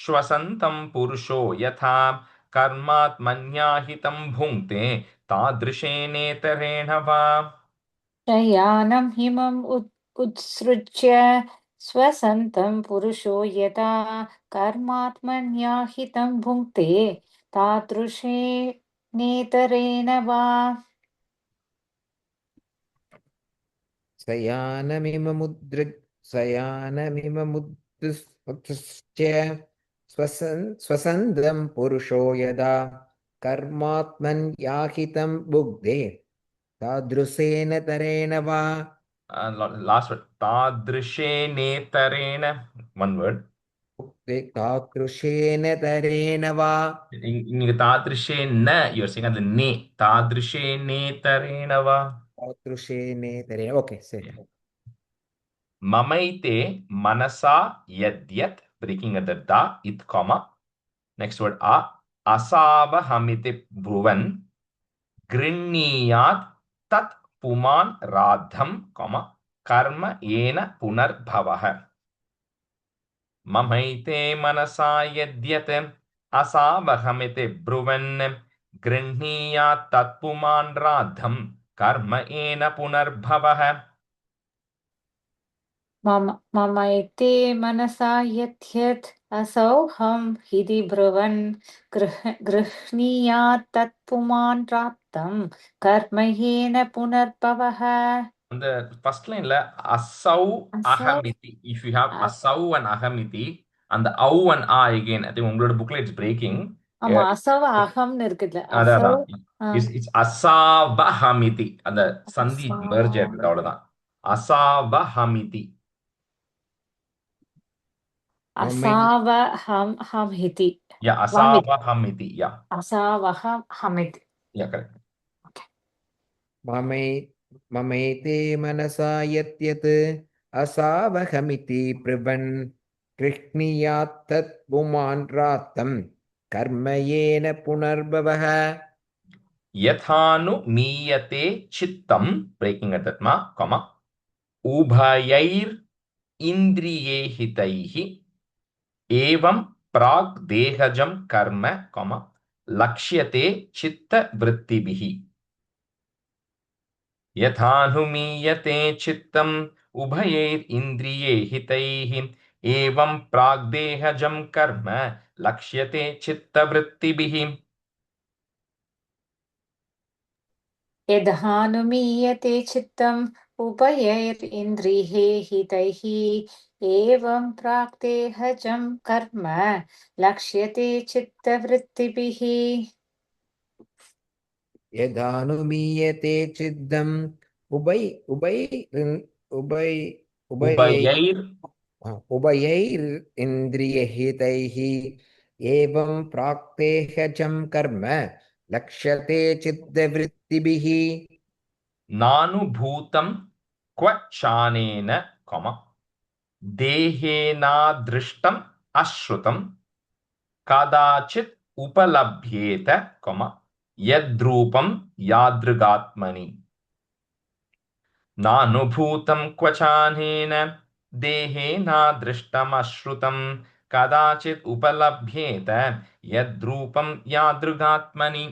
S1: श्वसन्तं पुरुषो यथा कर्मात्मन्याहितं भुङ्क्ते तादृशे नेतरेण वा
S8: शयानं हिमम् उत्सृज्य स्वसन्तं पुरुषो यथा कर्मात्मन्याहितं भुङ्क्ते तादृशे नेतरेण वा
S9: शयानमिममुत्सृज्य स्वसन्दं पुरुषो यदा कर्मात्मन्याहितं भुङ्क्ते तादृशेन तरेण वा
S1: last word तादृशे नेतरेण one word
S9: तादृशेन तरेण वा
S1: இங்க தாத்ருஷே ந you're saying அந்த நே தாத்ருஷே நேதரேண வா
S9: तादृशेन तरेण ओके सரி
S1: ममैते मनसा यद्यत् breaking at the da it comma next word a asavahamiति ब्रुवन् गृह्णीयात् तत् पुमान् राद्धं कर्म येन पुनर्भवः ममैते मनसा यद्यत् असावहमिति ब्रुवन् गृह्णीयात् तत्पुमान् राद्धं कर्म येन पुनर्भवः
S8: ममैते मनसा यद्यत् असौहं हिदि ब्रुवन् गृह्णीयात् तत्पुमान् प्राप्तं कर्म येन पुनर्भवः
S1: அந்த ஃபர்ஸ்ட் லைன்ல அசௌ அகமிதி if you have அசௌ and அகமிதி அந்த ஔ and ah again I think உங்களோட புக்ல இட்ஸ் பிரேக்கிங்
S8: ஆமா அசௌ அகம்னு இருக்குல்ல
S1: அதான் இட்ஸ் அசாவஹமிதி அந்த சந்தி மெர்ஜ் ஆயிருக்கு அவ்வளவுதான் அசாவஹமிதி
S8: அசாவஹமிதி
S1: yeah அசாவஹமிதி yeah
S8: அசாவஹமிதி
S1: yeah correct
S9: ममैते मनसा यद्यत् असावहमिति ब्रुवन् गृह्णीयात् तत् पुमान् राद्धं कर्म येन पुनर्भवः
S1: Yathanumiyate chittam, breaking at that ma, comma, ubhayair indriyehitaihi, evam prag dehajam karma, comma, lakshyate chitta vrittibihi. Yathanumiyate chittam ubhayair indriyehitaihi, evam prag dehajam karma, lakshyate chitta vrittibihi.
S8: यद्हानुमीयते चित्तम् उभयैरिन्द्रिये हितैः एवं प्राक्तेहजं कर्म लक्ष्यते चित्तवृत्तिभिः
S9: यदानुमीयते चिद्धम्
S1: Ubayair
S9: उभयैरिन्द्रियहितैः एवं प्राक्तेहजं कर्म लक्ष्यते चित्तवृत्तिभिः
S1: नानुभूतं क्व चानेन, comma, देहेनादृष्टम् अश्रुतं कदाचित् उपलभ्येत, comma, यद्रूपं यादृगात्मनि. नानुभूतं क्व चानेन देहेनादृष्टम् अश्रुतं कदाचित् उपलभ्येत यद्रूपं यादृगात्मनि.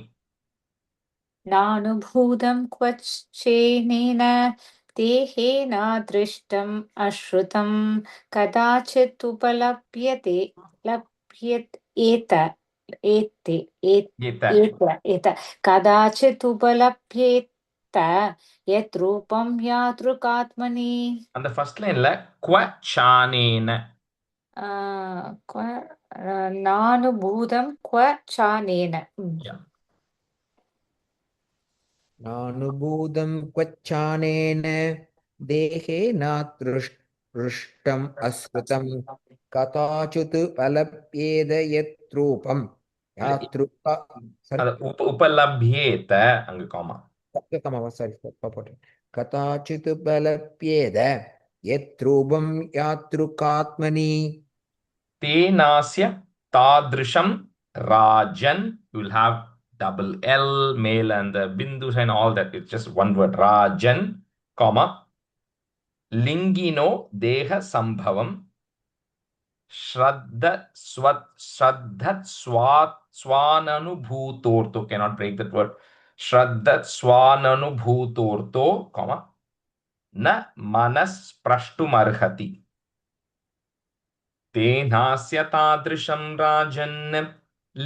S8: नानुभूतं क्वचेनेन देहेनादृष्टम् अश्रुतं कदाचित् उपलभ्यते एते
S1: एत.
S8: कदाचित् उपलभ्येत यत् रूपं यादृगात्मनि
S1: And the first line la क्व चानेन.
S8: नानुभूतं क्व चानेन
S1: Yeah.
S9: नानुभूतं क्वच्छानेन देहेनादृष्टम् अश्रुतं कदाचित् उपलभ्येत यत् रूपं यातृका
S1: उपलभ्येत அங்க காமா.
S9: कदाचित् उपलभ्येत यत् रूपं यातृकात्मनि
S1: तेनास्य तादृशं rajan. You will have double L male and the bindus and all that. It's just one word, rajan, comma, lingino deha sambhavam shraddha swananubhutorto. Cannot break that word. Shraddha swananubhutorto, comma, na manas prashtumarhati. तेनास्य तादृशं राजन्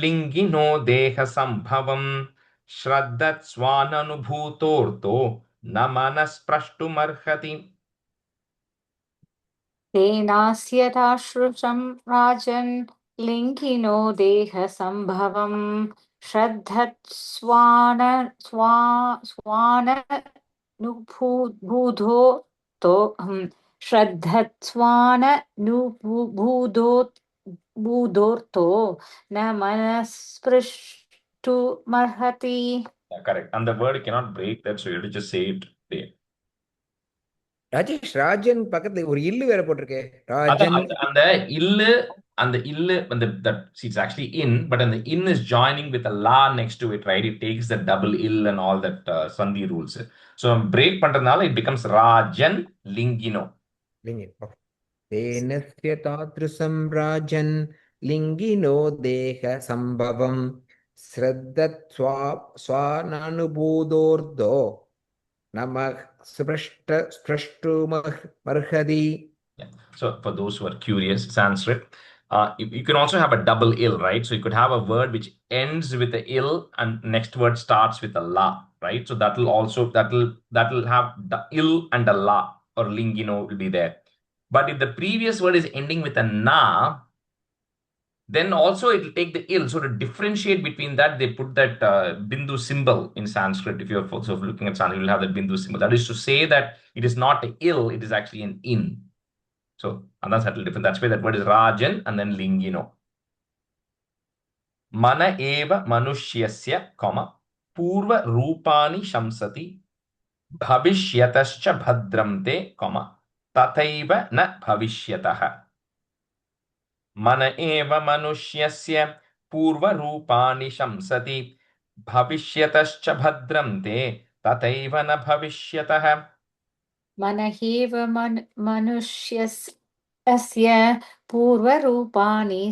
S1: लिङ्गिनो देहसम्भवं श्रद्धत्स्वाननुभूतोऽर्थो न मनस्प्रष्टुमर्हति.
S8: तेनास्य तादृशं राजन् लिङ्गिनो देहसम्भवं श्रद्धत्स्वाननुभूतोऽर्थो न मनस्पृष्टुमर्हति.
S1: Correct. And the word cannot break that, so you have to just say it there.
S9: Rajesh Rajan பக்கத்துல ஒரு இல்லு வேற போட்டிருக்கே ராஜன்
S1: அந்த இல்லு that see, it's actually in, but then the in is joining with a la next to it, right? It takes the double ill and all that sandhi rules. So break பண்றதுனால it becomes rajan lingino.
S9: तेनस्य तादृशं राजन् लिङ्गिनो देहसम्भवं श्रद्धत्स्वाननुभूतोऽर्थो नमः स्पृष्टुमर्हति.
S1: Yeah. So for those who are curious, Sanskrit, you can also have a double ill, right? So you could have a word which ends with the ill and next word starts with a la, right? So that'll have the ill and a la or lingino will be there. But if the previous word is ending with a na, then also it will take the ill. So to differentiate between that, they put that bindu symbol in Sanskrit. If you're also looking at Sanskrit, you'll have that bindu symbol. That is to say that it is not an ill, it is actually an in. So, and that's a little different. That's why that word is rajan and then lingino. Mana eva manushyasya, comma, purva rupani shamsati bhavisyatascha bhadramte, comma, tathaiva na bhavishyataha. Mana eva manushyasya purva rupani shamsati भविष्यतश्च भद्रं ते तथैव न भविष्यतः
S8: मनहेव मनुष्यस्य पूर्वरूपाणि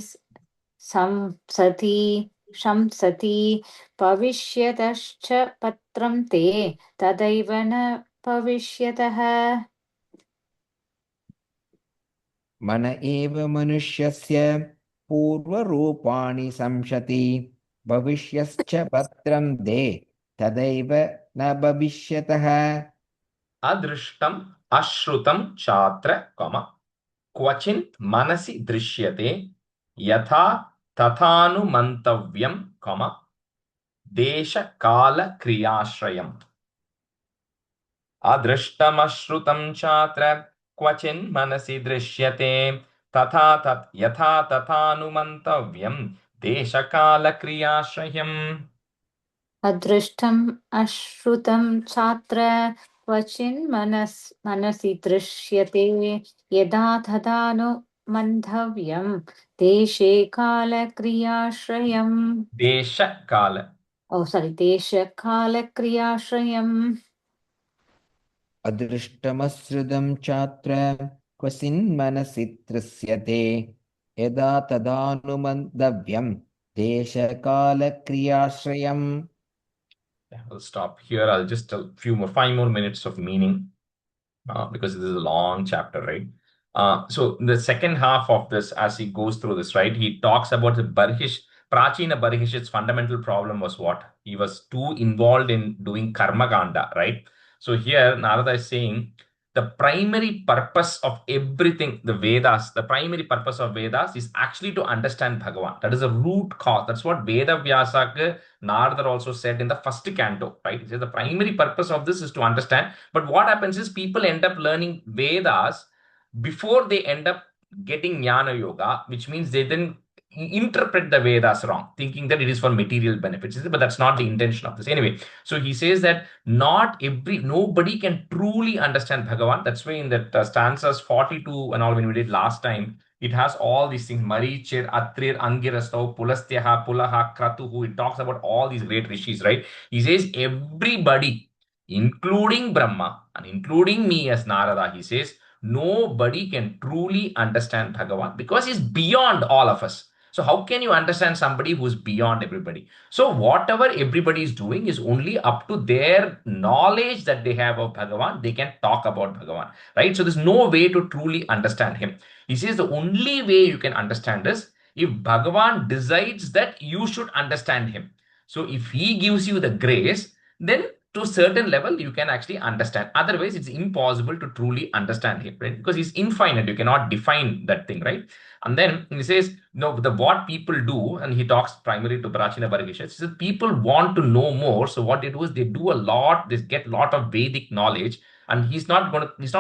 S8: शंसति भविष्यतश्च पत्रं ते तदैव न भविष्यतः
S9: मन एव मनुष्यस्य पूर्वरूपाणि संशति भविष्यश्च भद्रं ते तदैव न भविष्यतः
S1: अदृष्टम् अश्रुतं चात्र क्वचिन् मनसि दृश्यते यथा तथानुमन्तव्यं देशकालक्रियाश्रयम् अदृष्टमश्रुतं चात्र क्वचिन् मनसि दृश्यते यथा तथानुमन्तव्यं देशकालक्रियाश्रयम्
S8: अदृष्टम् अश्रुतं चात्र क्वचिन् मनसि दृश्यते यदा तदानुमन्तव्यं देशे कालक्रियाश्रयम् देशकालक्रियाश्रयम्
S9: अदृष्टमश्रुतं चात्र क्वचिन् मनसि दृश्यते यदा तदानुमन्तव्यं देशकालक्रियाश्रयम्.
S1: I'll stop here. I'll just tell 5 more minutes of meaning because this is a long chapter, right? So the second half of this, as he goes through this, right, he talks about the Prachina Barhish's fundamental problem was what? He was too involved in doing karma kanda, right? So here Narada is saying the primary purpose of everything, the Vedas, the primary purpose of Vedas is actually to understand Bhagavan. That is a root cause. That's what Veda Vyasa Narada also said in the first canto, right? He says the primary purpose of this is to understand. But what happens is people end up learning Vedas before they end up getting Jnana Yoga, which means they then interpret the Vedas wrong, thinking that it is for material benefits. But that's not the intention of this. Anyway, so he says that nobody can truly understand Bhagavan. That's why in that stanzas 42 and all, when we did last time, it has all these things. Marichir, Atrir, Angirastau, Pulastyaha, Pulaha, Kratuhu. It talks about all these great rishis, right? He says everybody, including Brahma and including me as Narada, he says, nobody can truly understand Bhagavan because he's beyond all of us. So how can you understand somebody who's beyond everybody? So whatever everybody is doing is only up to their knowledge that they have of Bhagavan. They can talk about Bhagavan, right? So there's no way to truly understand him. He says the only way you can understand is if Bhagavan decides that you should understand him. So if he gives you the grace, then to a certain level, you can actually understand. Otherwise, it's impossible to truly understand him, right? Because he's infinite. You cannot define that thing, right? And then he says, no, what people do, and he talks primarily to Prachina Bargisha, he says people want to know more. So what they do is they do a lot, they get a lot of Vedic knowledge. And he's not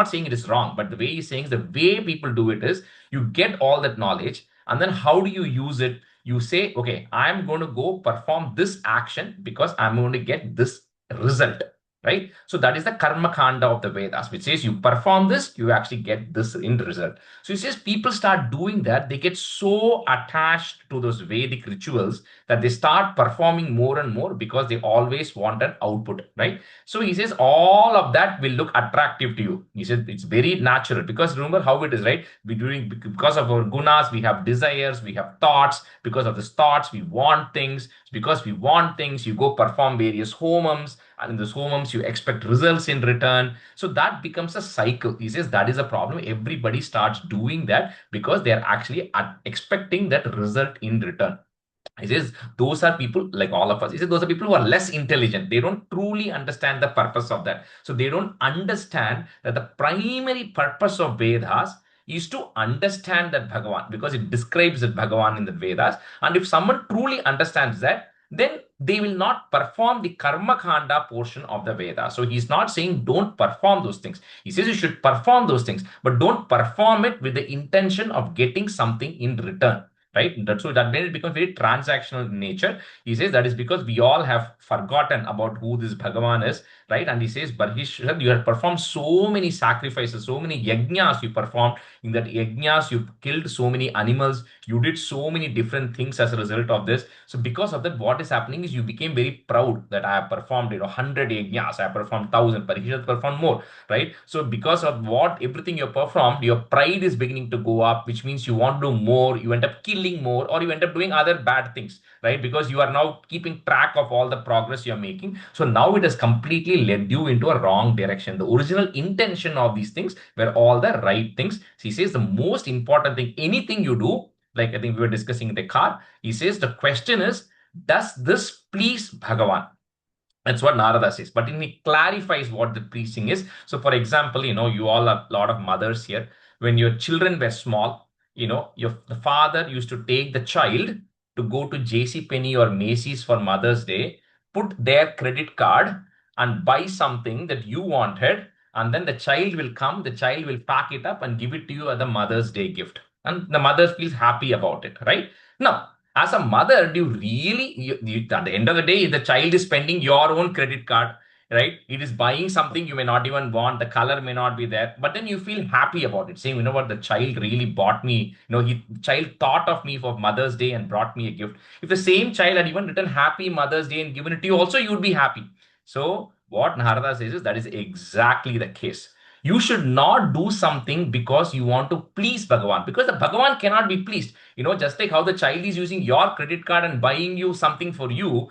S1: saying it is wrong, but the way he's saying is the way people do it is you get all that knowledge, and then how do you use it? You say, okay, I'm going to go perform this action because I'm going to get this result, right? So that is the karma kanda of the Vedas, which says you perform this, you actually get this in result. So he says people start doing that, they get so attached to those Vedic rituals that they start performing more and more because they always want an output, right? So he says all of that will look attractive to you. He said it's very natural because remember how it is, right? Because of our gunas, we have desires, we have thoughts. Because of these thoughts, we want things. Because we want things, you go perform various homams, and in those homams, you expect results in return. So that becomes a cycle. He says that is a problem. Everybody starts doing that because they are actually expecting that result in return. He says those are people like all of us. He says those are people who are less intelligent. They don't truly understand the purpose of that. So they don't understand that the primary purpose of Vedas is to understand that Bhagavan because it describes that Bhagavan in the Vedas. And if someone truly understands that, then they will not perform the karma kanda portion of the Veda. So he's not saying don't perform those things. He says you should perform those things, but don't perform it with the intention of getting something in return. right? That's so that made it become very transactional in nature. He says that is because we all have forgotten about who this Bhagavan is, right? And he says, Barhishrat, you have performed so many sacrifices, so many yajnas you performed. In that yajnas, you killed so many animals, you did so many different things as a result of this. So because of that, what is happening is you became very proud that I have performed, 100 yajnas, I have performed 1,000, Parikshit performed more, right? So because of what everything you performed, your pride is beginning to go up, which means you want to do more, you end up killing more, or you end up doing other bad things, right? Because you are now keeping track of all the progress you're making. So now it has completely led you into a wrong direction. The original intention of these things were all the right things. So he says the most important thing, anything you do, like I think we were discussing in the car, he says the question is, does this please Bhagavan? That's what Narada says. But he clarifies what the pleasing is. So, for example, you all are a lot of mothers here. When your children were small, the father used to take the child to go to JC Penney or Macy's for Mother's Day, put their credit card and buy something that you wanted, and then the child will come, the child will pack it up and give it to you as a Mother's Day gift. And the mother feels happy about it, right? Now, as a mother, do you really, at the end of the day, the child is spending your own credit card, right? It is buying something you may not even want, the color may not be there, but then you feel happy about it, saying, you know what, the child really bought me, the child thought of me for Mother's Day and brought me a gift. If the same child had even written Happy Mother's Day and given it to you, also you would be happy. So what Narada says is that is exactly the case. You should not do something because you want to please Bhagavan, because the Bhagavan cannot be pleased. Just like how the child is using your credit card and buying you something for you,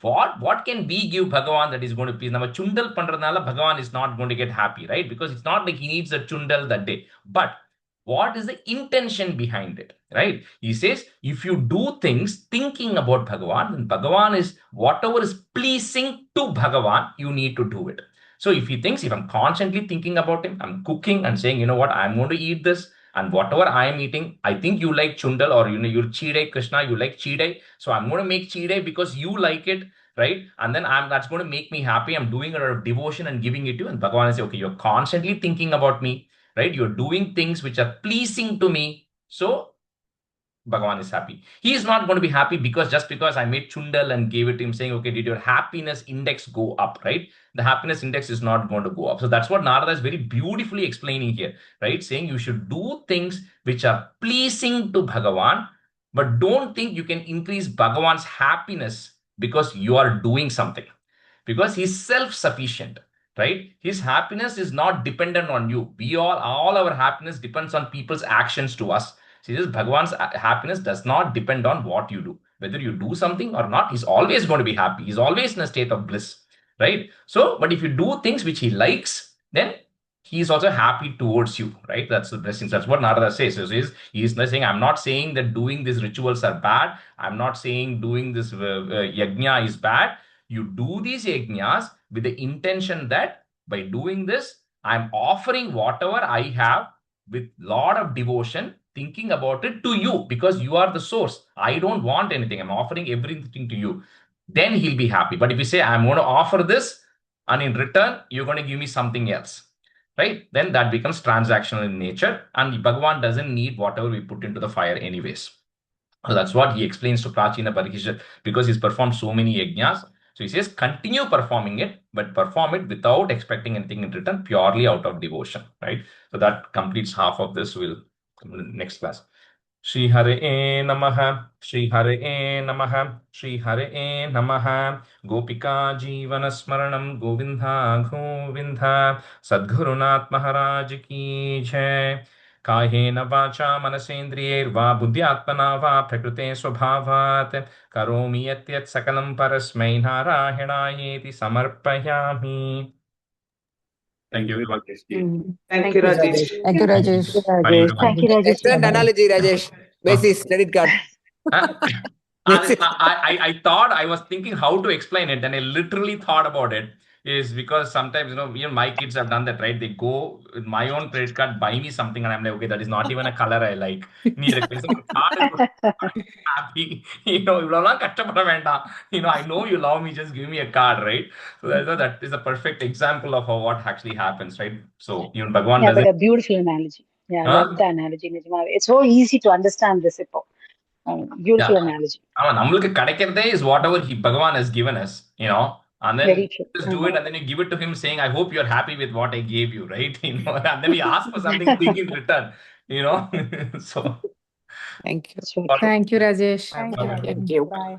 S1: what can we give Bhagavan that is going to please? Nama chundal pandradnala Bhagavan is not going to get happy, right? Because it's not like he needs a chundal that day. But what is the intention behind it, right? He says, if you do things thinking about Bhagavan, then Bhagavan is whatever is pleasing to Bhagavan, you need to do it. So if he thinks, if I'm constantly thinking about him, I'm cooking and saying, you know what, I'm going to eat this, and whatever I am eating, I think you like chundal, or you're chide, Krishna, you like chide, so I'm going to make chide because you like it, right? And then that's going to make me happy. I'm doing a lot of devotion and giving it to you, and Bhagavan will say, okay, you're constantly thinking about me, right? You're doing things which are pleasing to me, so Bhagavan is happy. He is not going to be happy just because I made chundal and gave it to him, saying, okay, did your happiness index go up, right? The happiness index is not going to go up. So that's what Narada is very beautifully explaining here, right? Saying you should do things which are pleasing to Bhagavan, but don't think you can increase Bhagavan's happiness because you are doing something. Because he's self-sufficient, right? His happiness is not dependent on you. All our happiness depends on people's actions to us. See, this Bhagavan's happiness does not depend on what you do. Whether you do something or not, he's always going to be happy. He's always in a state of bliss, right? So, but if you do things which he likes, then he is also happy towards you, right? That's the blessings. That's what Narada says. So he's not saying, I'm not saying that doing these rituals are bad. I'm not saying doing this yajna is bad. You do these yajnas with the intention that by doing this, I'm offering whatever I have with lot of devotion, thinking about it to you, because you are the source. I don't want anything. I'm offering everything to you. Then he'll be happy. But if you say, I'm going to offer this, and in return, you're going to give me something else, right? Then that becomes transactional in nature, and Bhagavan doesn't need whatever we put into the fire anyways. So that's what he explains to Prachina Parikshit, because he's performed so many yajnas. So he says, continue performing it, but perform it without expecting anything in return, purely out of devotion, right? So that completes half of this. We'll come to the next class. Shri Hare Namaha, Shri Hare Namaha, Shri Hare Namaha, Gopika Jeevana Smaranam Govindha Govindha, Sadgurunath Maharaj Ki Jai. काहेन वाचा मनसेन्द्रियैर्वा बुद्ध्यात्मना वा प्रकृते स्वभावात् करोमि यत् सकलं परस्मै नारायणायेति समर्पयामि. Thank you.
S9: Thank you, Rajesh.
S5: Thank you, Rajesh.
S8: Thank you, Rajesh.
S9: Excellent analogy, Rajesh. Basis credit card.
S1: I thought, I was thinking how to explain it, and I literally thought about it. Is because sometimes, even my kids have done that, right? They go with my own credit card, buy me something, and I'm like, okay, that is not even a color I like. Happy, I know you love me, just give me a card, right? So that is a perfect example of what actually happens, right? So even Bhagavan
S8: but a beautiful analogy. Yeah, I love the analogy, Nijama. It's so easy to understand this.
S10: Beautiful
S1: Yeah.
S10: analogy.
S1: நம்மளுக்கு கிடைக்கிறதே is whatever Bhagavan has given us, and then
S10: Very true.
S1: just do it, and then you give it to him saying, I hope you're happy with what I gave you, right? And then we ask for something big in return, so.
S7: Thank you.
S10: So true.
S8: Thank you, Rajesh.
S1: Thank you.
S7: Thank you.
S8: Bye.